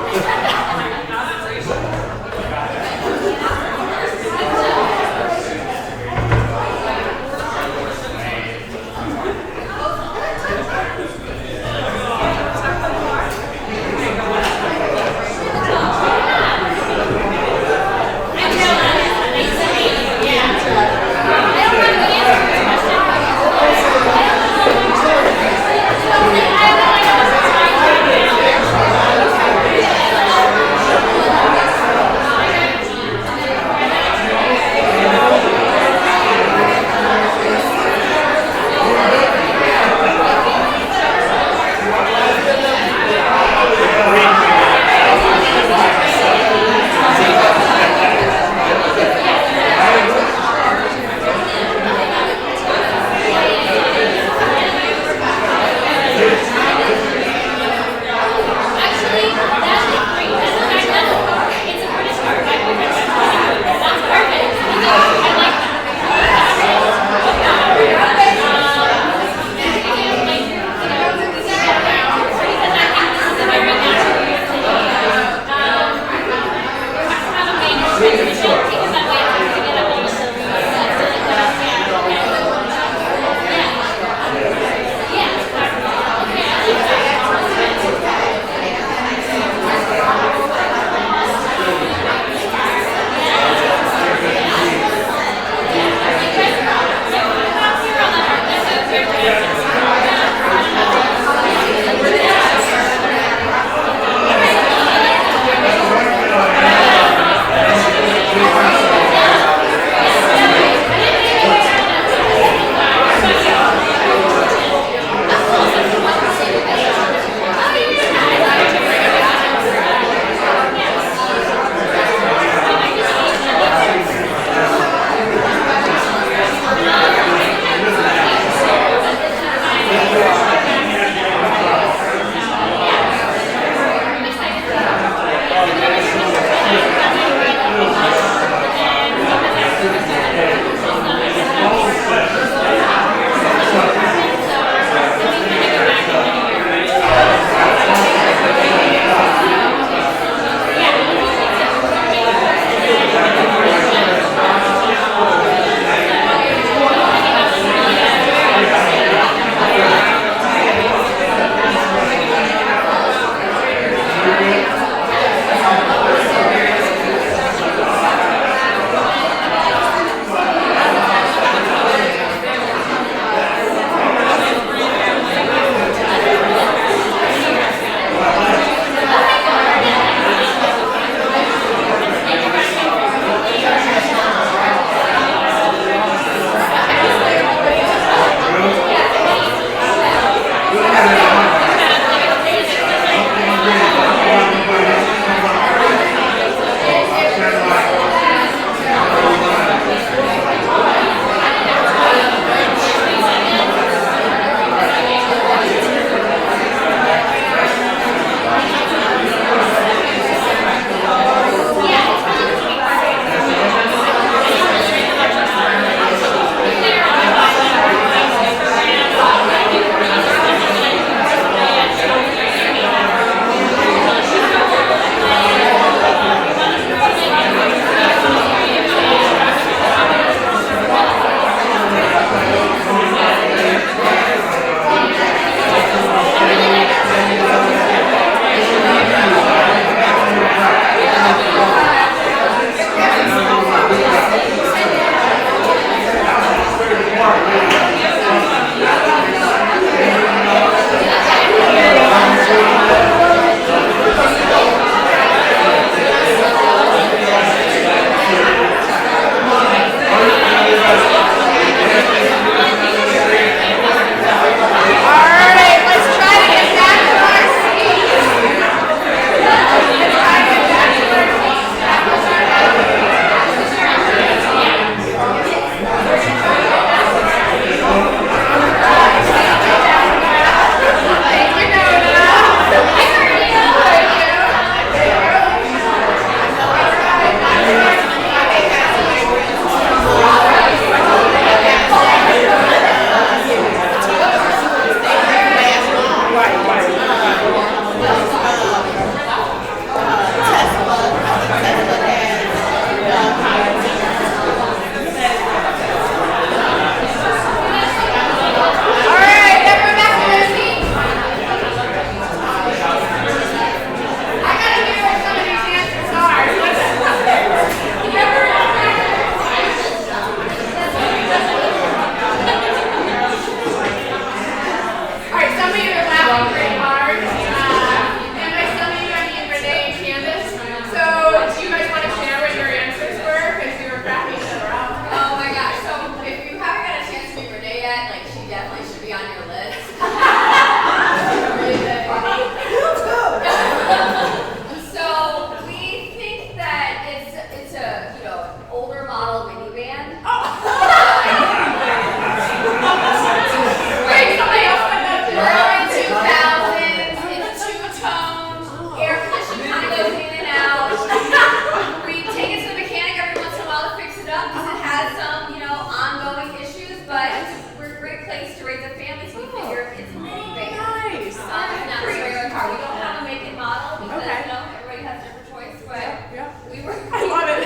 [SPEAKER 14] families, we figure it's minivan.
[SPEAKER 1] Nice.
[SPEAKER 14] It's not a trailer car. We don't have a make and model because,
[SPEAKER 1] Okay.
[SPEAKER 14] you know, everybody has different choice, but
[SPEAKER 1] Yeah.
[SPEAKER 14] we were.
[SPEAKER 1] I love it.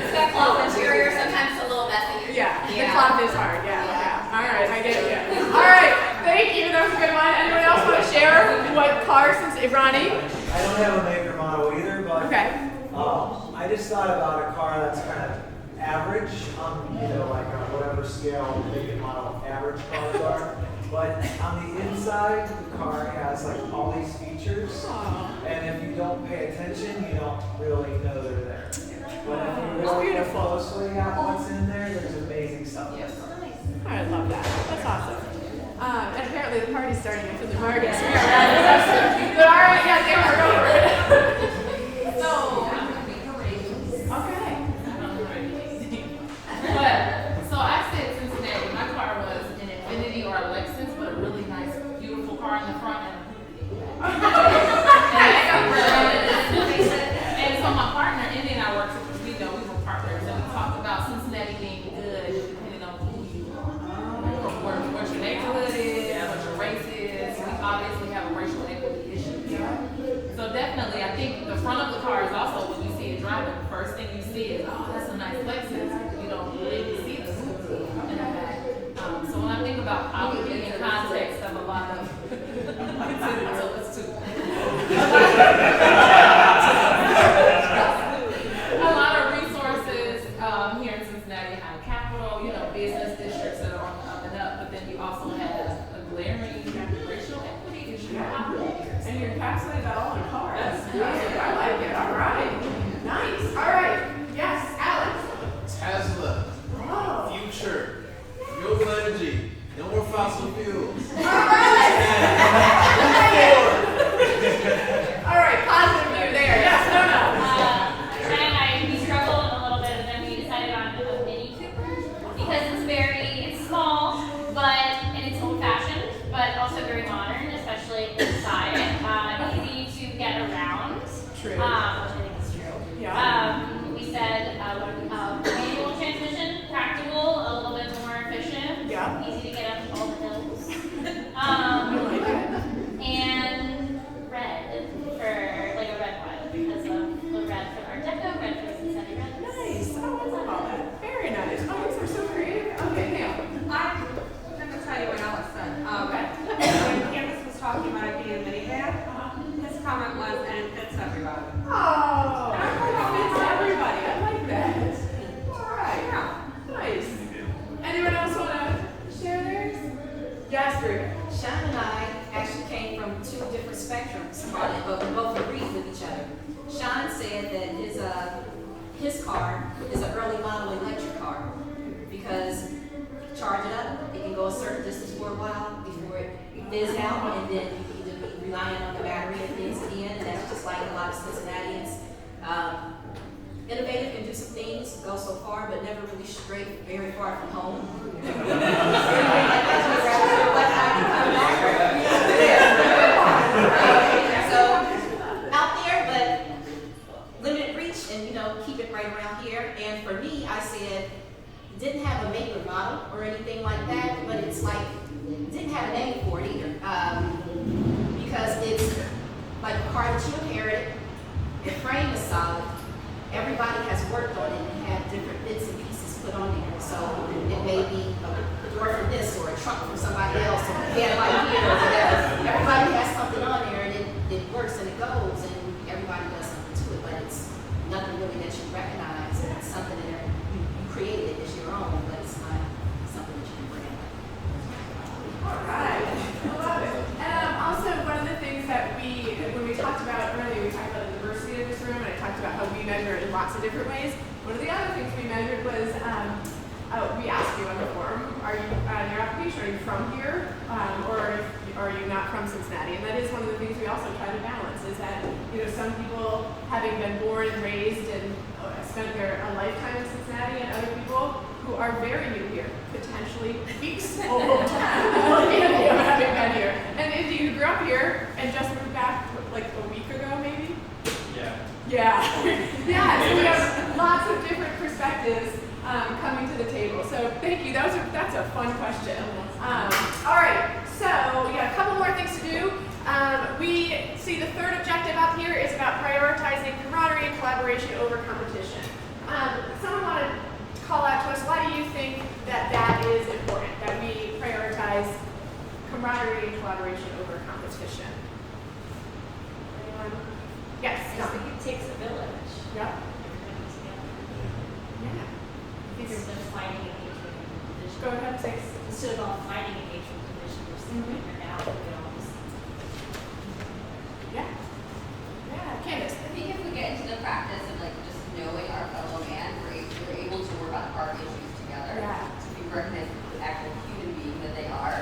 [SPEAKER 14] It's got cloth interior, sometimes it's a little messy.
[SPEAKER 1] Yeah, the cloth is hard. Yeah. All right, I get it. Yeah. All right, thank you. That was a good one. Anyone else want to share what car? Since Ronnie.
[SPEAKER 3] I don't have a make or model either, but
[SPEAKER 1] Okay.
[SPEAKER 3] I just thought about a car that's kind of average, you know, like on whatever scale make and model average cars are. But on the inside, the car has like all these features, and if you don't pay attention, you don't really know they're there. But if you really look closely at what's in there, there's amazing stuff.
[SPEAKER 1] Yes. I love that. That's awesome. And apparently the party's starting after the market. So but all right, yeah, they were over it.
[SPEAKER 5] So, I'm gonna be courageous. Okay. But, so I said Cincinnati, my car was an Infiniti or a Lexus, but a really nice, beautiful car in the front and and so my partner, Indy and I worked, we know we were partners, and we talked about Cincinnati being good depending on who you are. What your neighborhood is, what your race is. We obviously have a racial equity issue here. So definitely, I think the front of the car is also when you see it driving, the first thing you see is, oh, that's a nice Lexus. You don't really see the Suzuki in the back. So when I think about operating in context of a lot of, so it's too. A lot of resources here in Cincinnati, high capital, you know, business districts that are on the up and up, but then you also have a glaring racial equity issue.
[SPEAKER 1] And you're encapsulated that all in cars. I like it. All right. Nice. All right. Yes, Alex.
[SPEAKER 12] Tesla,
[SPEAKER 1] Oh.
[SPEAKER 12] future, renewable energy, no more fossil fuels.
[SPEAKER 1] All right. Positive view there. Yes. No.
[SPEAKER 9] Shannon and I, we struggled a little bit, and then we decided on a Mini Cooper because it's small, and it's old-fashioned, but also very modern, especially inside. Easy to get around.
[SPEAKER 1] True.
[SPEAKER 9] Which I think is true.
[SPEAKER 1] Yeah.
[SPEAKER 9] We said manual transmission, practical, a little bit more efficient.
[SPEAKER 1] Yeah.
[SPEAKER 9] Easy to get up all the hills.
[SPEAKER 1] I like it.
[SPEAKER 9] And red for like a red one because of the red for Art Deco, red for Cincinnati Red.
[SPEAKER 1] Nice. Oh, I love all that. Very nice. Oh, these are so creative. Okay, Neil.
[SPEAKER 8] I'm gonna tell you what Alex said.
[SPEAKER 1] Okay.
[SPEAKER 8] When Candace was talking about it being a minivan, his comment was, and it fits everybody.
[SPEAKER 1] Oh, that fits everybody. I like that. All right. Nice. Anyone else want to share theirs? Jasper.
[SPEAKER 15] Sean and I actually came from two different spectrums, but we both agreed with each other. Sean said that his car is an early model electric car because charge it up, it can go a certain distance for a while before it fizzes out, and then you can either be relying on the battery and things again, and that's just like a lot of Cincinnatians. Innovative can do some things, go so far, but never really stray very far from home. So out there, but limited reach, and keep it right around here. And for me, I said didn't have a make or model or anything like that, but it's like didn't have a name for it either, because it's like a car that you inherited. The frame is solid. Everybody has worked on it and had different bits and pieces put on there. So it may be a door from this or a trunk from somebody else or a headlight here or whatever. Everybody has something on there and it works and it goes and everybody does something to it, but it's nothing really that you recognize. It's something that you created as your own, but it's not something that you can bring.
[SPEAKER 1] All right. I love it. And also, one of the things that when we talked about earlier, we talked about the diversity of this room, and I talked about how we measure in lots of different ways. One of the other things we measured was we asked you on the form, are you, on your application, are you from here, or are you not from Cincinnati? And that is one of the things we also try to balance, is that, some people, having been born and raised and spent a lifetime in Cincinnati, and other people who are very new here, potentially weeks old, having been here. And if you grew up here and just moved back like a week ago, maybe?
[SPEAKER 12] Yeah.
[SPEAKER 1] Yeah. Yeah, so we have lots of different perspectives coming to the table. So thank you. That's a fun question. All right. camaraderie and collaboration over competition. Anyone? Yes.
[SPEAKER 9] I think it takes a village.
[SPEAKER 1] Yeah.
[SPEAKER 9] Everybody together.
[SPEAKER 1] Yeah.
[SPEAKER 9] Instead of fighting and hatred and division.
[SPEAKER 1] Go ahead, say.
[SPEAKER 9] Instead of all fighting and hatred and division, we're simply here now, we can always.
[SPEAKER 1] Yeah. Yeah. Candace.
[SPEAKER 14] I think if we get into the practice of like just knowing our fellow man, we're able to work on our issues together.
[SPEAKER 1] Yeah.
[SPEAKER 14] To be recognized as the actual human being that they are,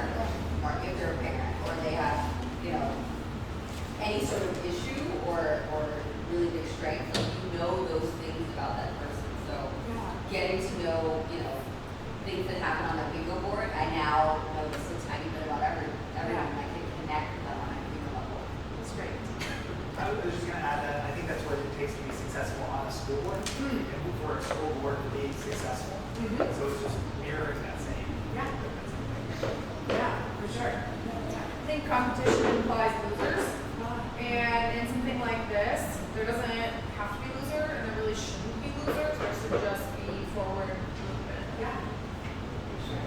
[SPEAKER 14] or if they're a parent, or they have, you know, any sort of issue or really big strength, like you know those things about that person. So getting to know, you know, things that happen on the bingo board, I now know just a tiny bit about everyone. I can connect with them on a human level.
[SPEAKER 1] That's great.
[SPEAKER 3] I was just going to add that I think that's what it takes to be successful on a school board, and for a school board to be successful. So it's just mirroring that same.
[SPEAKER 1] Yeah. Yeah, for sure. I think competition implies losers, and in something like this, there doesn't have to be loser, and there really shouldn't be losers. There should just be forward movement. Yeah. For sure.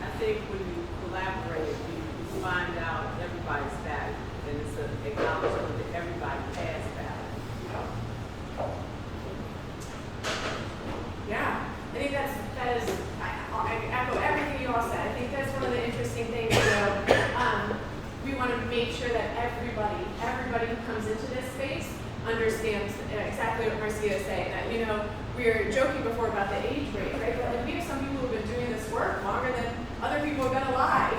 [SPEAKER 7] I think when you collaborate, you find out everybody's value, and it's an acknowledgement that everybody has value.
[SPEAKER 1] Yeah, I think that is, I echo everything you all said. I think that's one of the interesting things, you know, we want to make sure that everybody who comes into this space understands exactly what Marcia is saying, that, you know, we were joking before about the age rate, right? But like, we have some people who have been doing this work longer than other people have been alive.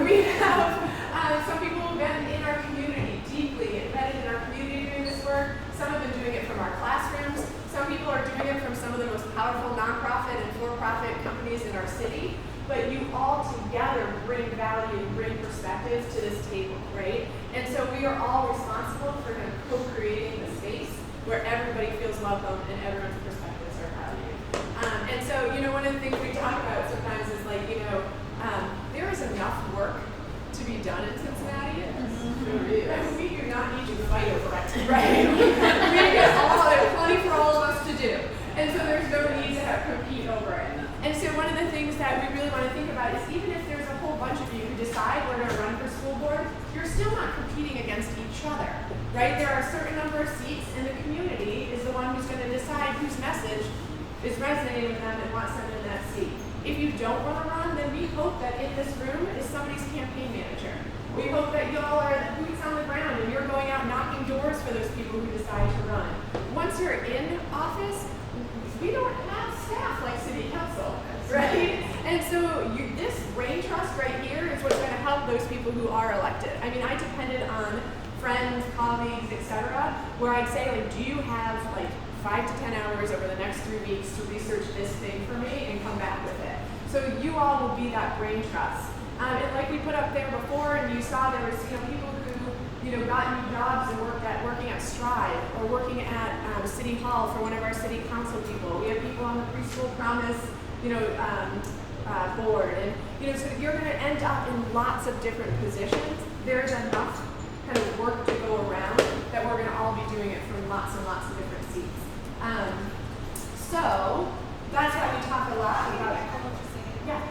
[SPEAKER 1] We have some people who have been in our community, deeply embedded in our community doing this work. Some have been doing it from our classrooms. Some people are doing it from some of the most powerful nonprofit and for-profit companies in our city. But you all together bring value, bring perspectives to this table, right? And so we are all responsible for kind of co-creating the space where everybody feels welcome and everyone's perspectives are valued. And so, you know, one of the things we talk about sometimes is like, you know, there is enough work to be done in Cincinnati. We do not need you to fight over it, right? There's plenty for all of us to do. And so there's no need to compete over it. And so one of the things that we really want to think about is even if there's a whole bunch of you who decide we're going to run for school board, you're still not competing against each other, right? There are a certain number of seats, and the community is the one who's going to decide whose message is resonating with them and wants them in that seat. If you don't want to run, then we hope that in this room is somebody's campaign manager. We hope that y'all are boots on the ground and you're going out knocking doors for those people who decide to run. Once you're in office, we don't have staff like city council, right? And so this brain trust right here is what's going to help those people who are elected. I mean, I depended on friends, colleagues, etc., where I'd say, like, do you have like 5 to 10 hours over the next 3 weeks to research this thing for me and come back with it? So you all will be that brain trust. And like we put up there before, and you saw there was, you know, people who, you know, got new jobs and working at Stride or working at City Hall for one of our city council people. We have people on the Preschool Promise, you know, board, and you know, so you're going to end up in lots of different positions. There's enough kind of work to go around that we're going to all be doing it from lots and lots of different seats. So that's why we talk a lot about it. Yeah.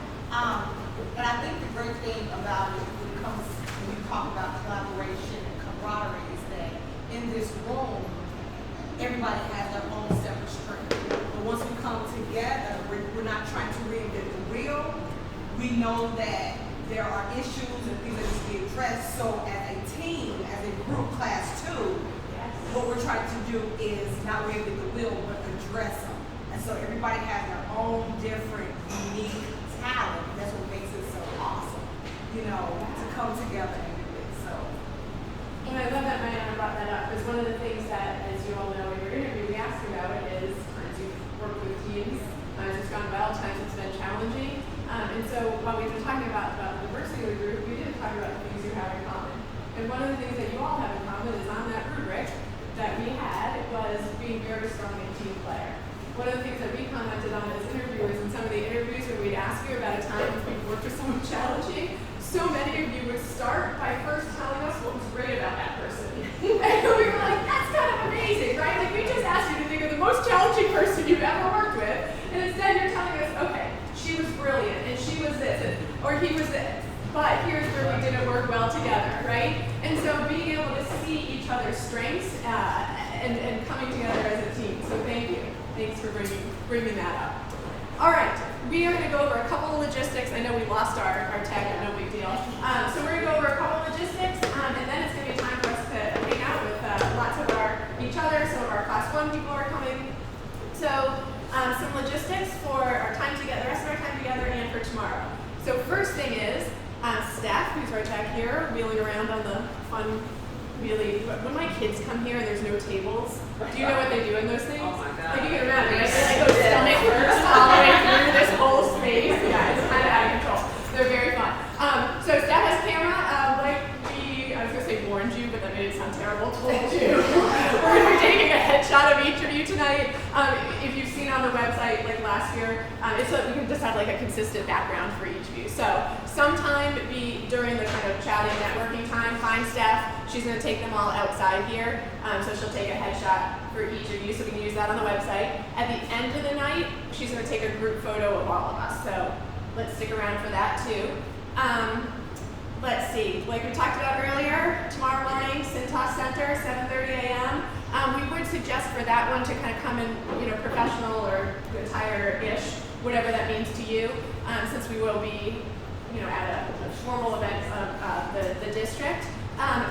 [SPEAKER 8] And I think the great thing about it when you talk about collaboration and camaraderie is that in this room, everybody has their own separate strength. But once we come together, we're not trying to reinvent the wheel. We know that there are issues and things that need to be addressed. So as a team, as a group, class 2, what we're trying to do is not reinvent the wheel, but address them. And so everybody has their own different, unique talent. That's what makes it so awesome, you know, to come together and do it. So.
[SPEAKER 1] And I love that Mariana brought that up, because one of the things that, as you all know in your interview, we asked about is times you've worked with teams, times it's gone well, times it's been challenging. And so while we've been talking about the diversity of the group, we didn't talk about the things you have in common. And one of the things that you all have in common is on that rubric that we had was being very strong in team player. One of the things that we commented on as interviewers in some of the interviews when we'd ask you about a time when you've worked with someone challenging, so many of you would start by first telling us what was great about that person. And we were like, that's kind of amazing, right? Like, we just asked you to think of the most challenging person you've ever worked with, and instead you're telling us, okay, she was brilliant, and she was this, or he was this. But that here's where we didn't work well together, right? And so being able to see each other's strengths and coming together as a team. So thank you. Thanks for bringing that up. All right, we are going to go over a couple of logistics. I know we lost our tag, but no big deal. So we're going to go over a couple of logistics, and then it's going to be time for us to hang out with lots of each other. Some of our class 1 people are coming. So some logistics for our time together, the rest of our time together, and for tomorrow. So first thing is Steph, who's right back here, wheeling around on the fun wheelie. When my kids come here and there's no tables, do you know what they do in those things?
[SPEAKER 7] Oh my God.
[SPEAKER 1] Like you can imagine, right? They like go stomach first all the way through this whole space. Yeah, it's kind of out of control. They're very fun. So Steph has camera, like I was going to say warned you, but that made it sound terrible, told you. We're going to be taking a headshot of each of you tonight. If you've seen on the website, like last year, it's so you can just have like a consistent background for each of you. So sometime during the kind of chatting, networking time, find Steph. She's going to take them all outside here. So she'll take a headshot for each of you, so we can use that on the website. At the end of the night, she's going to take a group photo of all of us. So let's stick around for that too. Let's see, like we talked about earlier, tomorrow morning, Cintas Center, 7:30 a.m. We would suggest for that one to kind of come in, professional or attire-ish, whatever that means to you, since we will be, at a formal event of the district.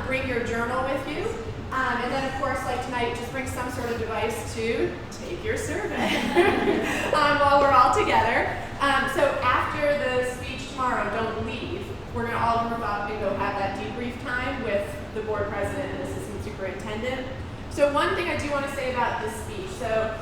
[SPEAKER 1] Bring your journal with you. And then, of course, like tonight, just bring some sort of device to take your survey while we're all together. So after the speech tomorrow, don't leave. We're going to all group up and go have that debrief time with the board president and assistant superintendent. So one thing I do want to say about this speech. So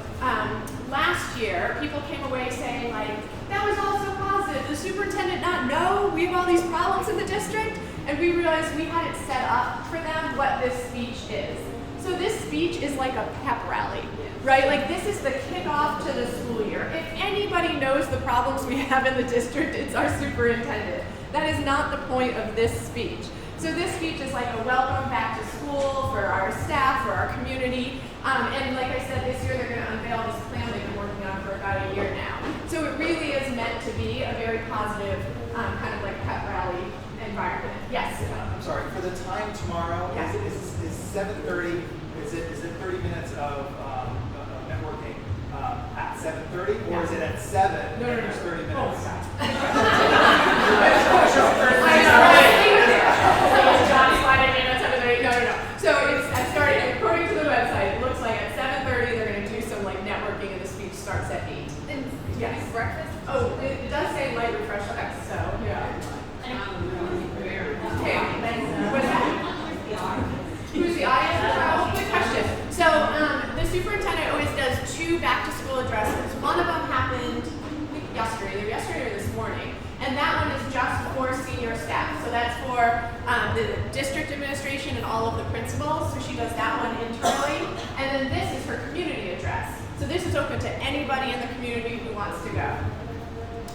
[SPEAKER 1] last year, people came away saying, like, that was all so positive. The superintendent not know we have all these problems in the district? And we realized we hadn't set up for them what this speech is. So this speech is like a pep rally, right? Like this is the kickoff to the school year. If anybody knows the problems we have in the district, it's our superintendent. That is not the point of this speech. So this speech is like a welcome back to school for our staff, for our community. And like I said, this year they're going to unveil this plan they've been working on for about a year now. So it really is meant to be a very positive kind of like pep rally environment. Yes?
[SPEAKER 16] I'm sorry, for the time tomorrow,
[SPEAKER 1] yes.
[SPEAKER 16] is 7:30, is it 30 minutes of networking at 7:30, or is it at 7
[SPEAKER 1] No,
[SPEAKER 16] and there's 30 minutes?
[SPEAKER 1] Oh, God. I know, right? John sliding in at 7:30. No. So it's starting, according to the website, it looks like at 7:30 they're going to do some like networking and the speech starts at 8.
[SPEAKER 14] And
[SPEAKER 1] yes.
[SPEAKER 14] breakfast?
[SPEAKER 1] Oh, it does say light refreshments, so yeah. Okay, what's that? Who's the audience? Oh, good question. So the superintendent always does 2 back-to-school addresses. One of them happened either yesterday or this morning, and that one is just for senior staff. So that's for the district administration and all of the principals. So she does that one internally, and then this is her community address. So this is open to anybody in the community who wants to go.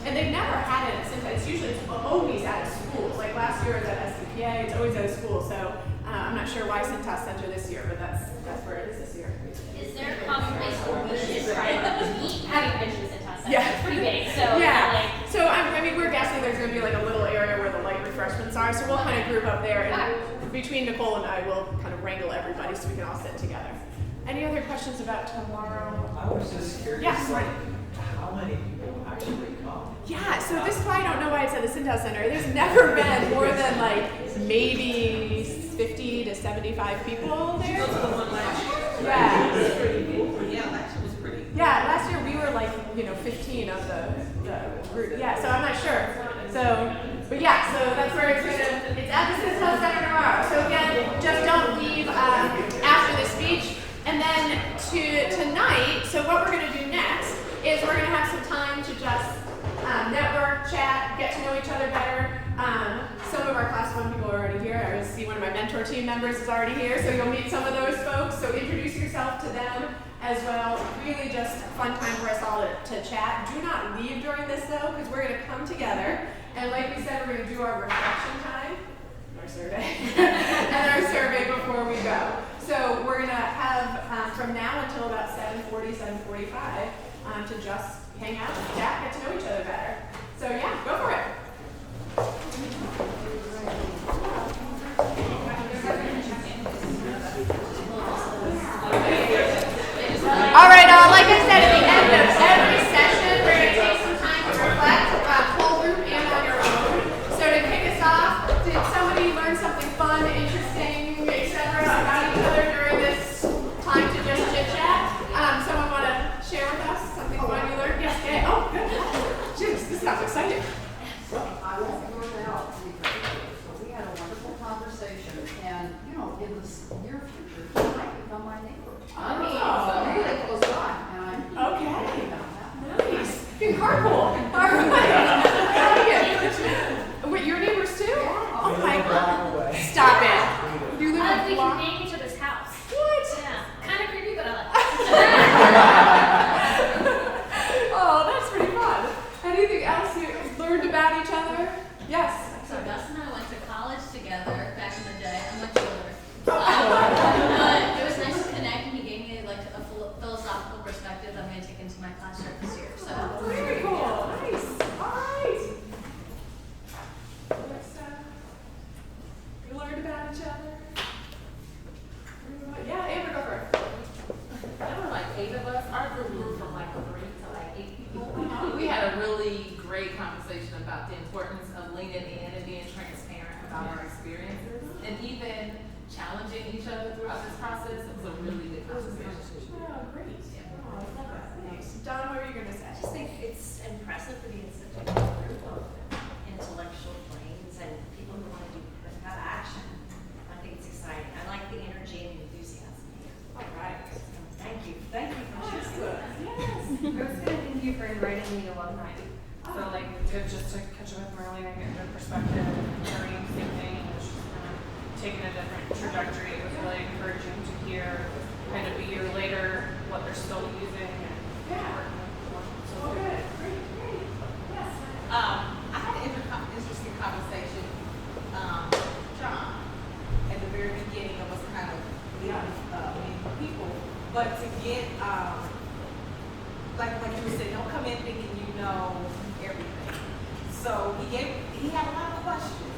[SPEAKER 1] And they've never had it since it's always at a school. Like last year it was at SCPA, it's always at a school. So I'm not sure why Cintas Center this year, but that's where it is this year.
[SPEAKER 9] Is there a common place for beaches, right? Having been to the Cintas Center,
[SPEAKER 1] Yeah.
[SPEAKER 9] it's pretty big, so
[SPEAKER 1] Yeah. So I mean, we're guessing there's going to be like a little area where the light refreshments are. So we'll kind of group up there, and between Nicole and I, we'll kind of wrangle everybody so we can all sit together. Any other questions about tomorrow?
[SPEAKER 3] I was just curious,
[SPEAKER 1] Yes.
[SPEAKER 3] like, how many people actually come?
[SPEAKER 1] Yeah, so this is why I don't know why it's at the Cintas Center. There's never been more than like maybe 50 to 75 people there.
[SPEAKER 8] Yeah.
[SPEAKER 1] Yeah.
[SPEAKER 8] Yeah, last year was pretty.
[SPEAKER 1] Yeah, last year we were like, 15 of the group. Yeah, so I'm not sure. So, but yeah, so that's where it's at the Cintas Center tomorrow. So again, just don't leave after the speech. And then tonight, so what we're going to do next is we're going to have some time to just network, chat, get to know each other better. Some of our class 1 people are already here. I see one of my mentor team members is already here, so you'll meet some of those folks. So introduce yourself to them as well. Really just a fun time for us all to chat. Do not leave during this though, because we're going to come together. And like we said, we're going to do our reflection time, our survey, and our survey before we go. So we're going to have from now until about 7:40, 7:45 to just hang out, chat, get to know each other better. So yeah, go for it.
[SPEAKER 6] know, in the near future, he might become my neighbor.
[SPEAKER 1] Oh.
[SPEAKER 6] Really close by, and I'm
[SPEAKER 1] Okay.
[SPEAKER 6] happy about that.
[SPEAKER 1] Nice. Good carpool. All right. Wait, your neighbors too? Oh my God. Stop it. You live
[SPEAKER 9] We
[SPEAKER 1] in
[SPEAKER 9] can
[SPEAKER 1] block.
[SPEAKER 9] name each other's house.
[SPEAKER 1] What?
[SPEAKER 9] Yeah, kind of creepy, but I like
[SPEAKER 1] Oh, that's pretty fun. Anything else you learned about each other? Yes.
[SPEAKER 14] So Gus and I went to college together back in the day. I'm much older.
[SPEAKER 1] Oh.
[SPEAKER 14] It was nice to connect, and he gave me like a philosophical perspective I'm going to take into my classroom this year. So
[SPEAKER 1] Very cool. Nice. All right. You learned about each other? Yeah, Amber, go first.
[SPEAKER 5] There were like 8 of us. Our group grew from like 3 to like 8 people. We had a really great conversation about the importance of leaning in and being transparent about our experiences and even challenging each other throughout this process. It was a really good conversation.
[SPEAKER 1] Oh, great. Oh, I love that. Nice. Don, what were you going to say?
[SPEAKER 9] I just think it's impressive to be in such a group of intellectual brains and people who want to have action. I think it's exciting. I like the energy and enthusiasm here.
[SPEAKER 1] All right.
[SPEAKER 9] Thank you. Thank you for choosing
[SPEAKER 1] Good.
[SPEAKER 9] that.
[SPEAKER 1] Yes.
[SPEAKER 11] I was gonna thank you for inviting the alumni. So like just to catch up with Marlene and get their perspective, Maureen, same thing, and she's kind of taken a different trajectory. It was really encouraging to hear kind of a year later what they're still using and
[SPEAKER 1] Yeah.
[SPEAKER 11] working with. So
[SPEAKER 1] Oh, good. Great. Great. Yes.
[SPEAKER 8] I had an interesting conversation, John, at the very beginning of us kind of meeting people, but to get, like you were saying, don't come in thinking you know everything. So he had a lot of questions,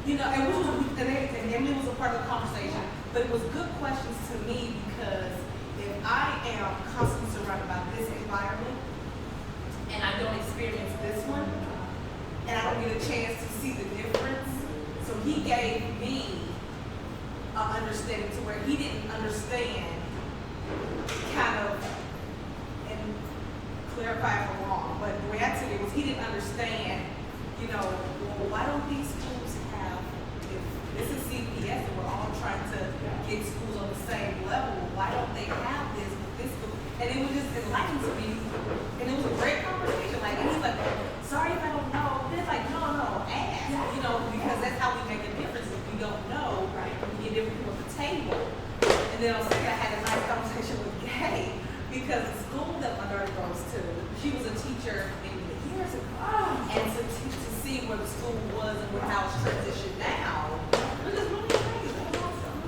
[SPEAKER 8] you know, and Emily was a part of the conversation, but it was good questions to me because if I am constantly surrounded by this environment, and I don't experience this one, and I don't get a chance to see the difference. So he gave me an understanding to where he didn't understand, kind of, and clarify if I'm wrong, but the way I took it was he didn't understand, you know, well, why don't these schools have, if this is CPS and we're all trying to get schools on the same level, why don't they have this with this school? And it was just enlightening to me, and it was a great conversation. Like, and he's like, sorry if I don't know. And it's like, no, ask, you know, because that's how we make a difference. If we don't know, we get different people at the table. And then on second, I had a nice conversation with Gay, because the school that my daughter goes to, she was a teacher maybe years ago. And to see where the school was and how it's transitioned now, it was just really crazy. That's awesome.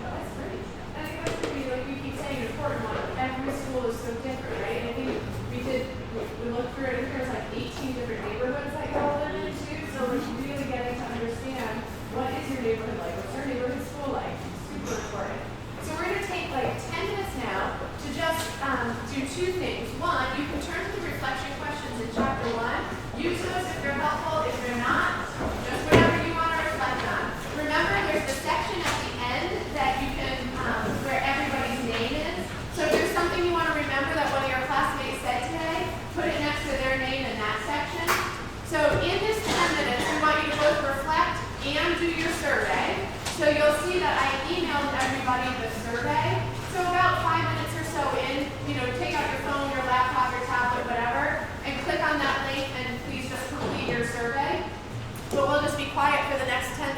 [SPEAKER 1] That's great. And it goes to be, like you keep saying, an important one. Every school is so different, right? And I think we looked through it, and there's like 18 different neighborhoods that y'all live in too. So we're really getting to understand what is your neighborhood like? What's your neighborhood school like? Super important. So we're going to take like 10 minutes now to just do 2 things. One, you can turn to the reflection questions in chapter 1. Use those if they're helpful. If they're not, just whatever you want to reflect on. Remember, there's the section at the end that you can, where everybody's name is. So if there's something you want to remember that one of your classmates said today, put it next to their name in that section. So in this 10 minutes, we want you to both reflect and do your survey. So you'll see that I emailed everybody the survey. So about 5 minutes or so in, take out your phone, your laptop, your tablet, whatever, and click on that link and please just complete your survey. But we'll just be quiet for the next 10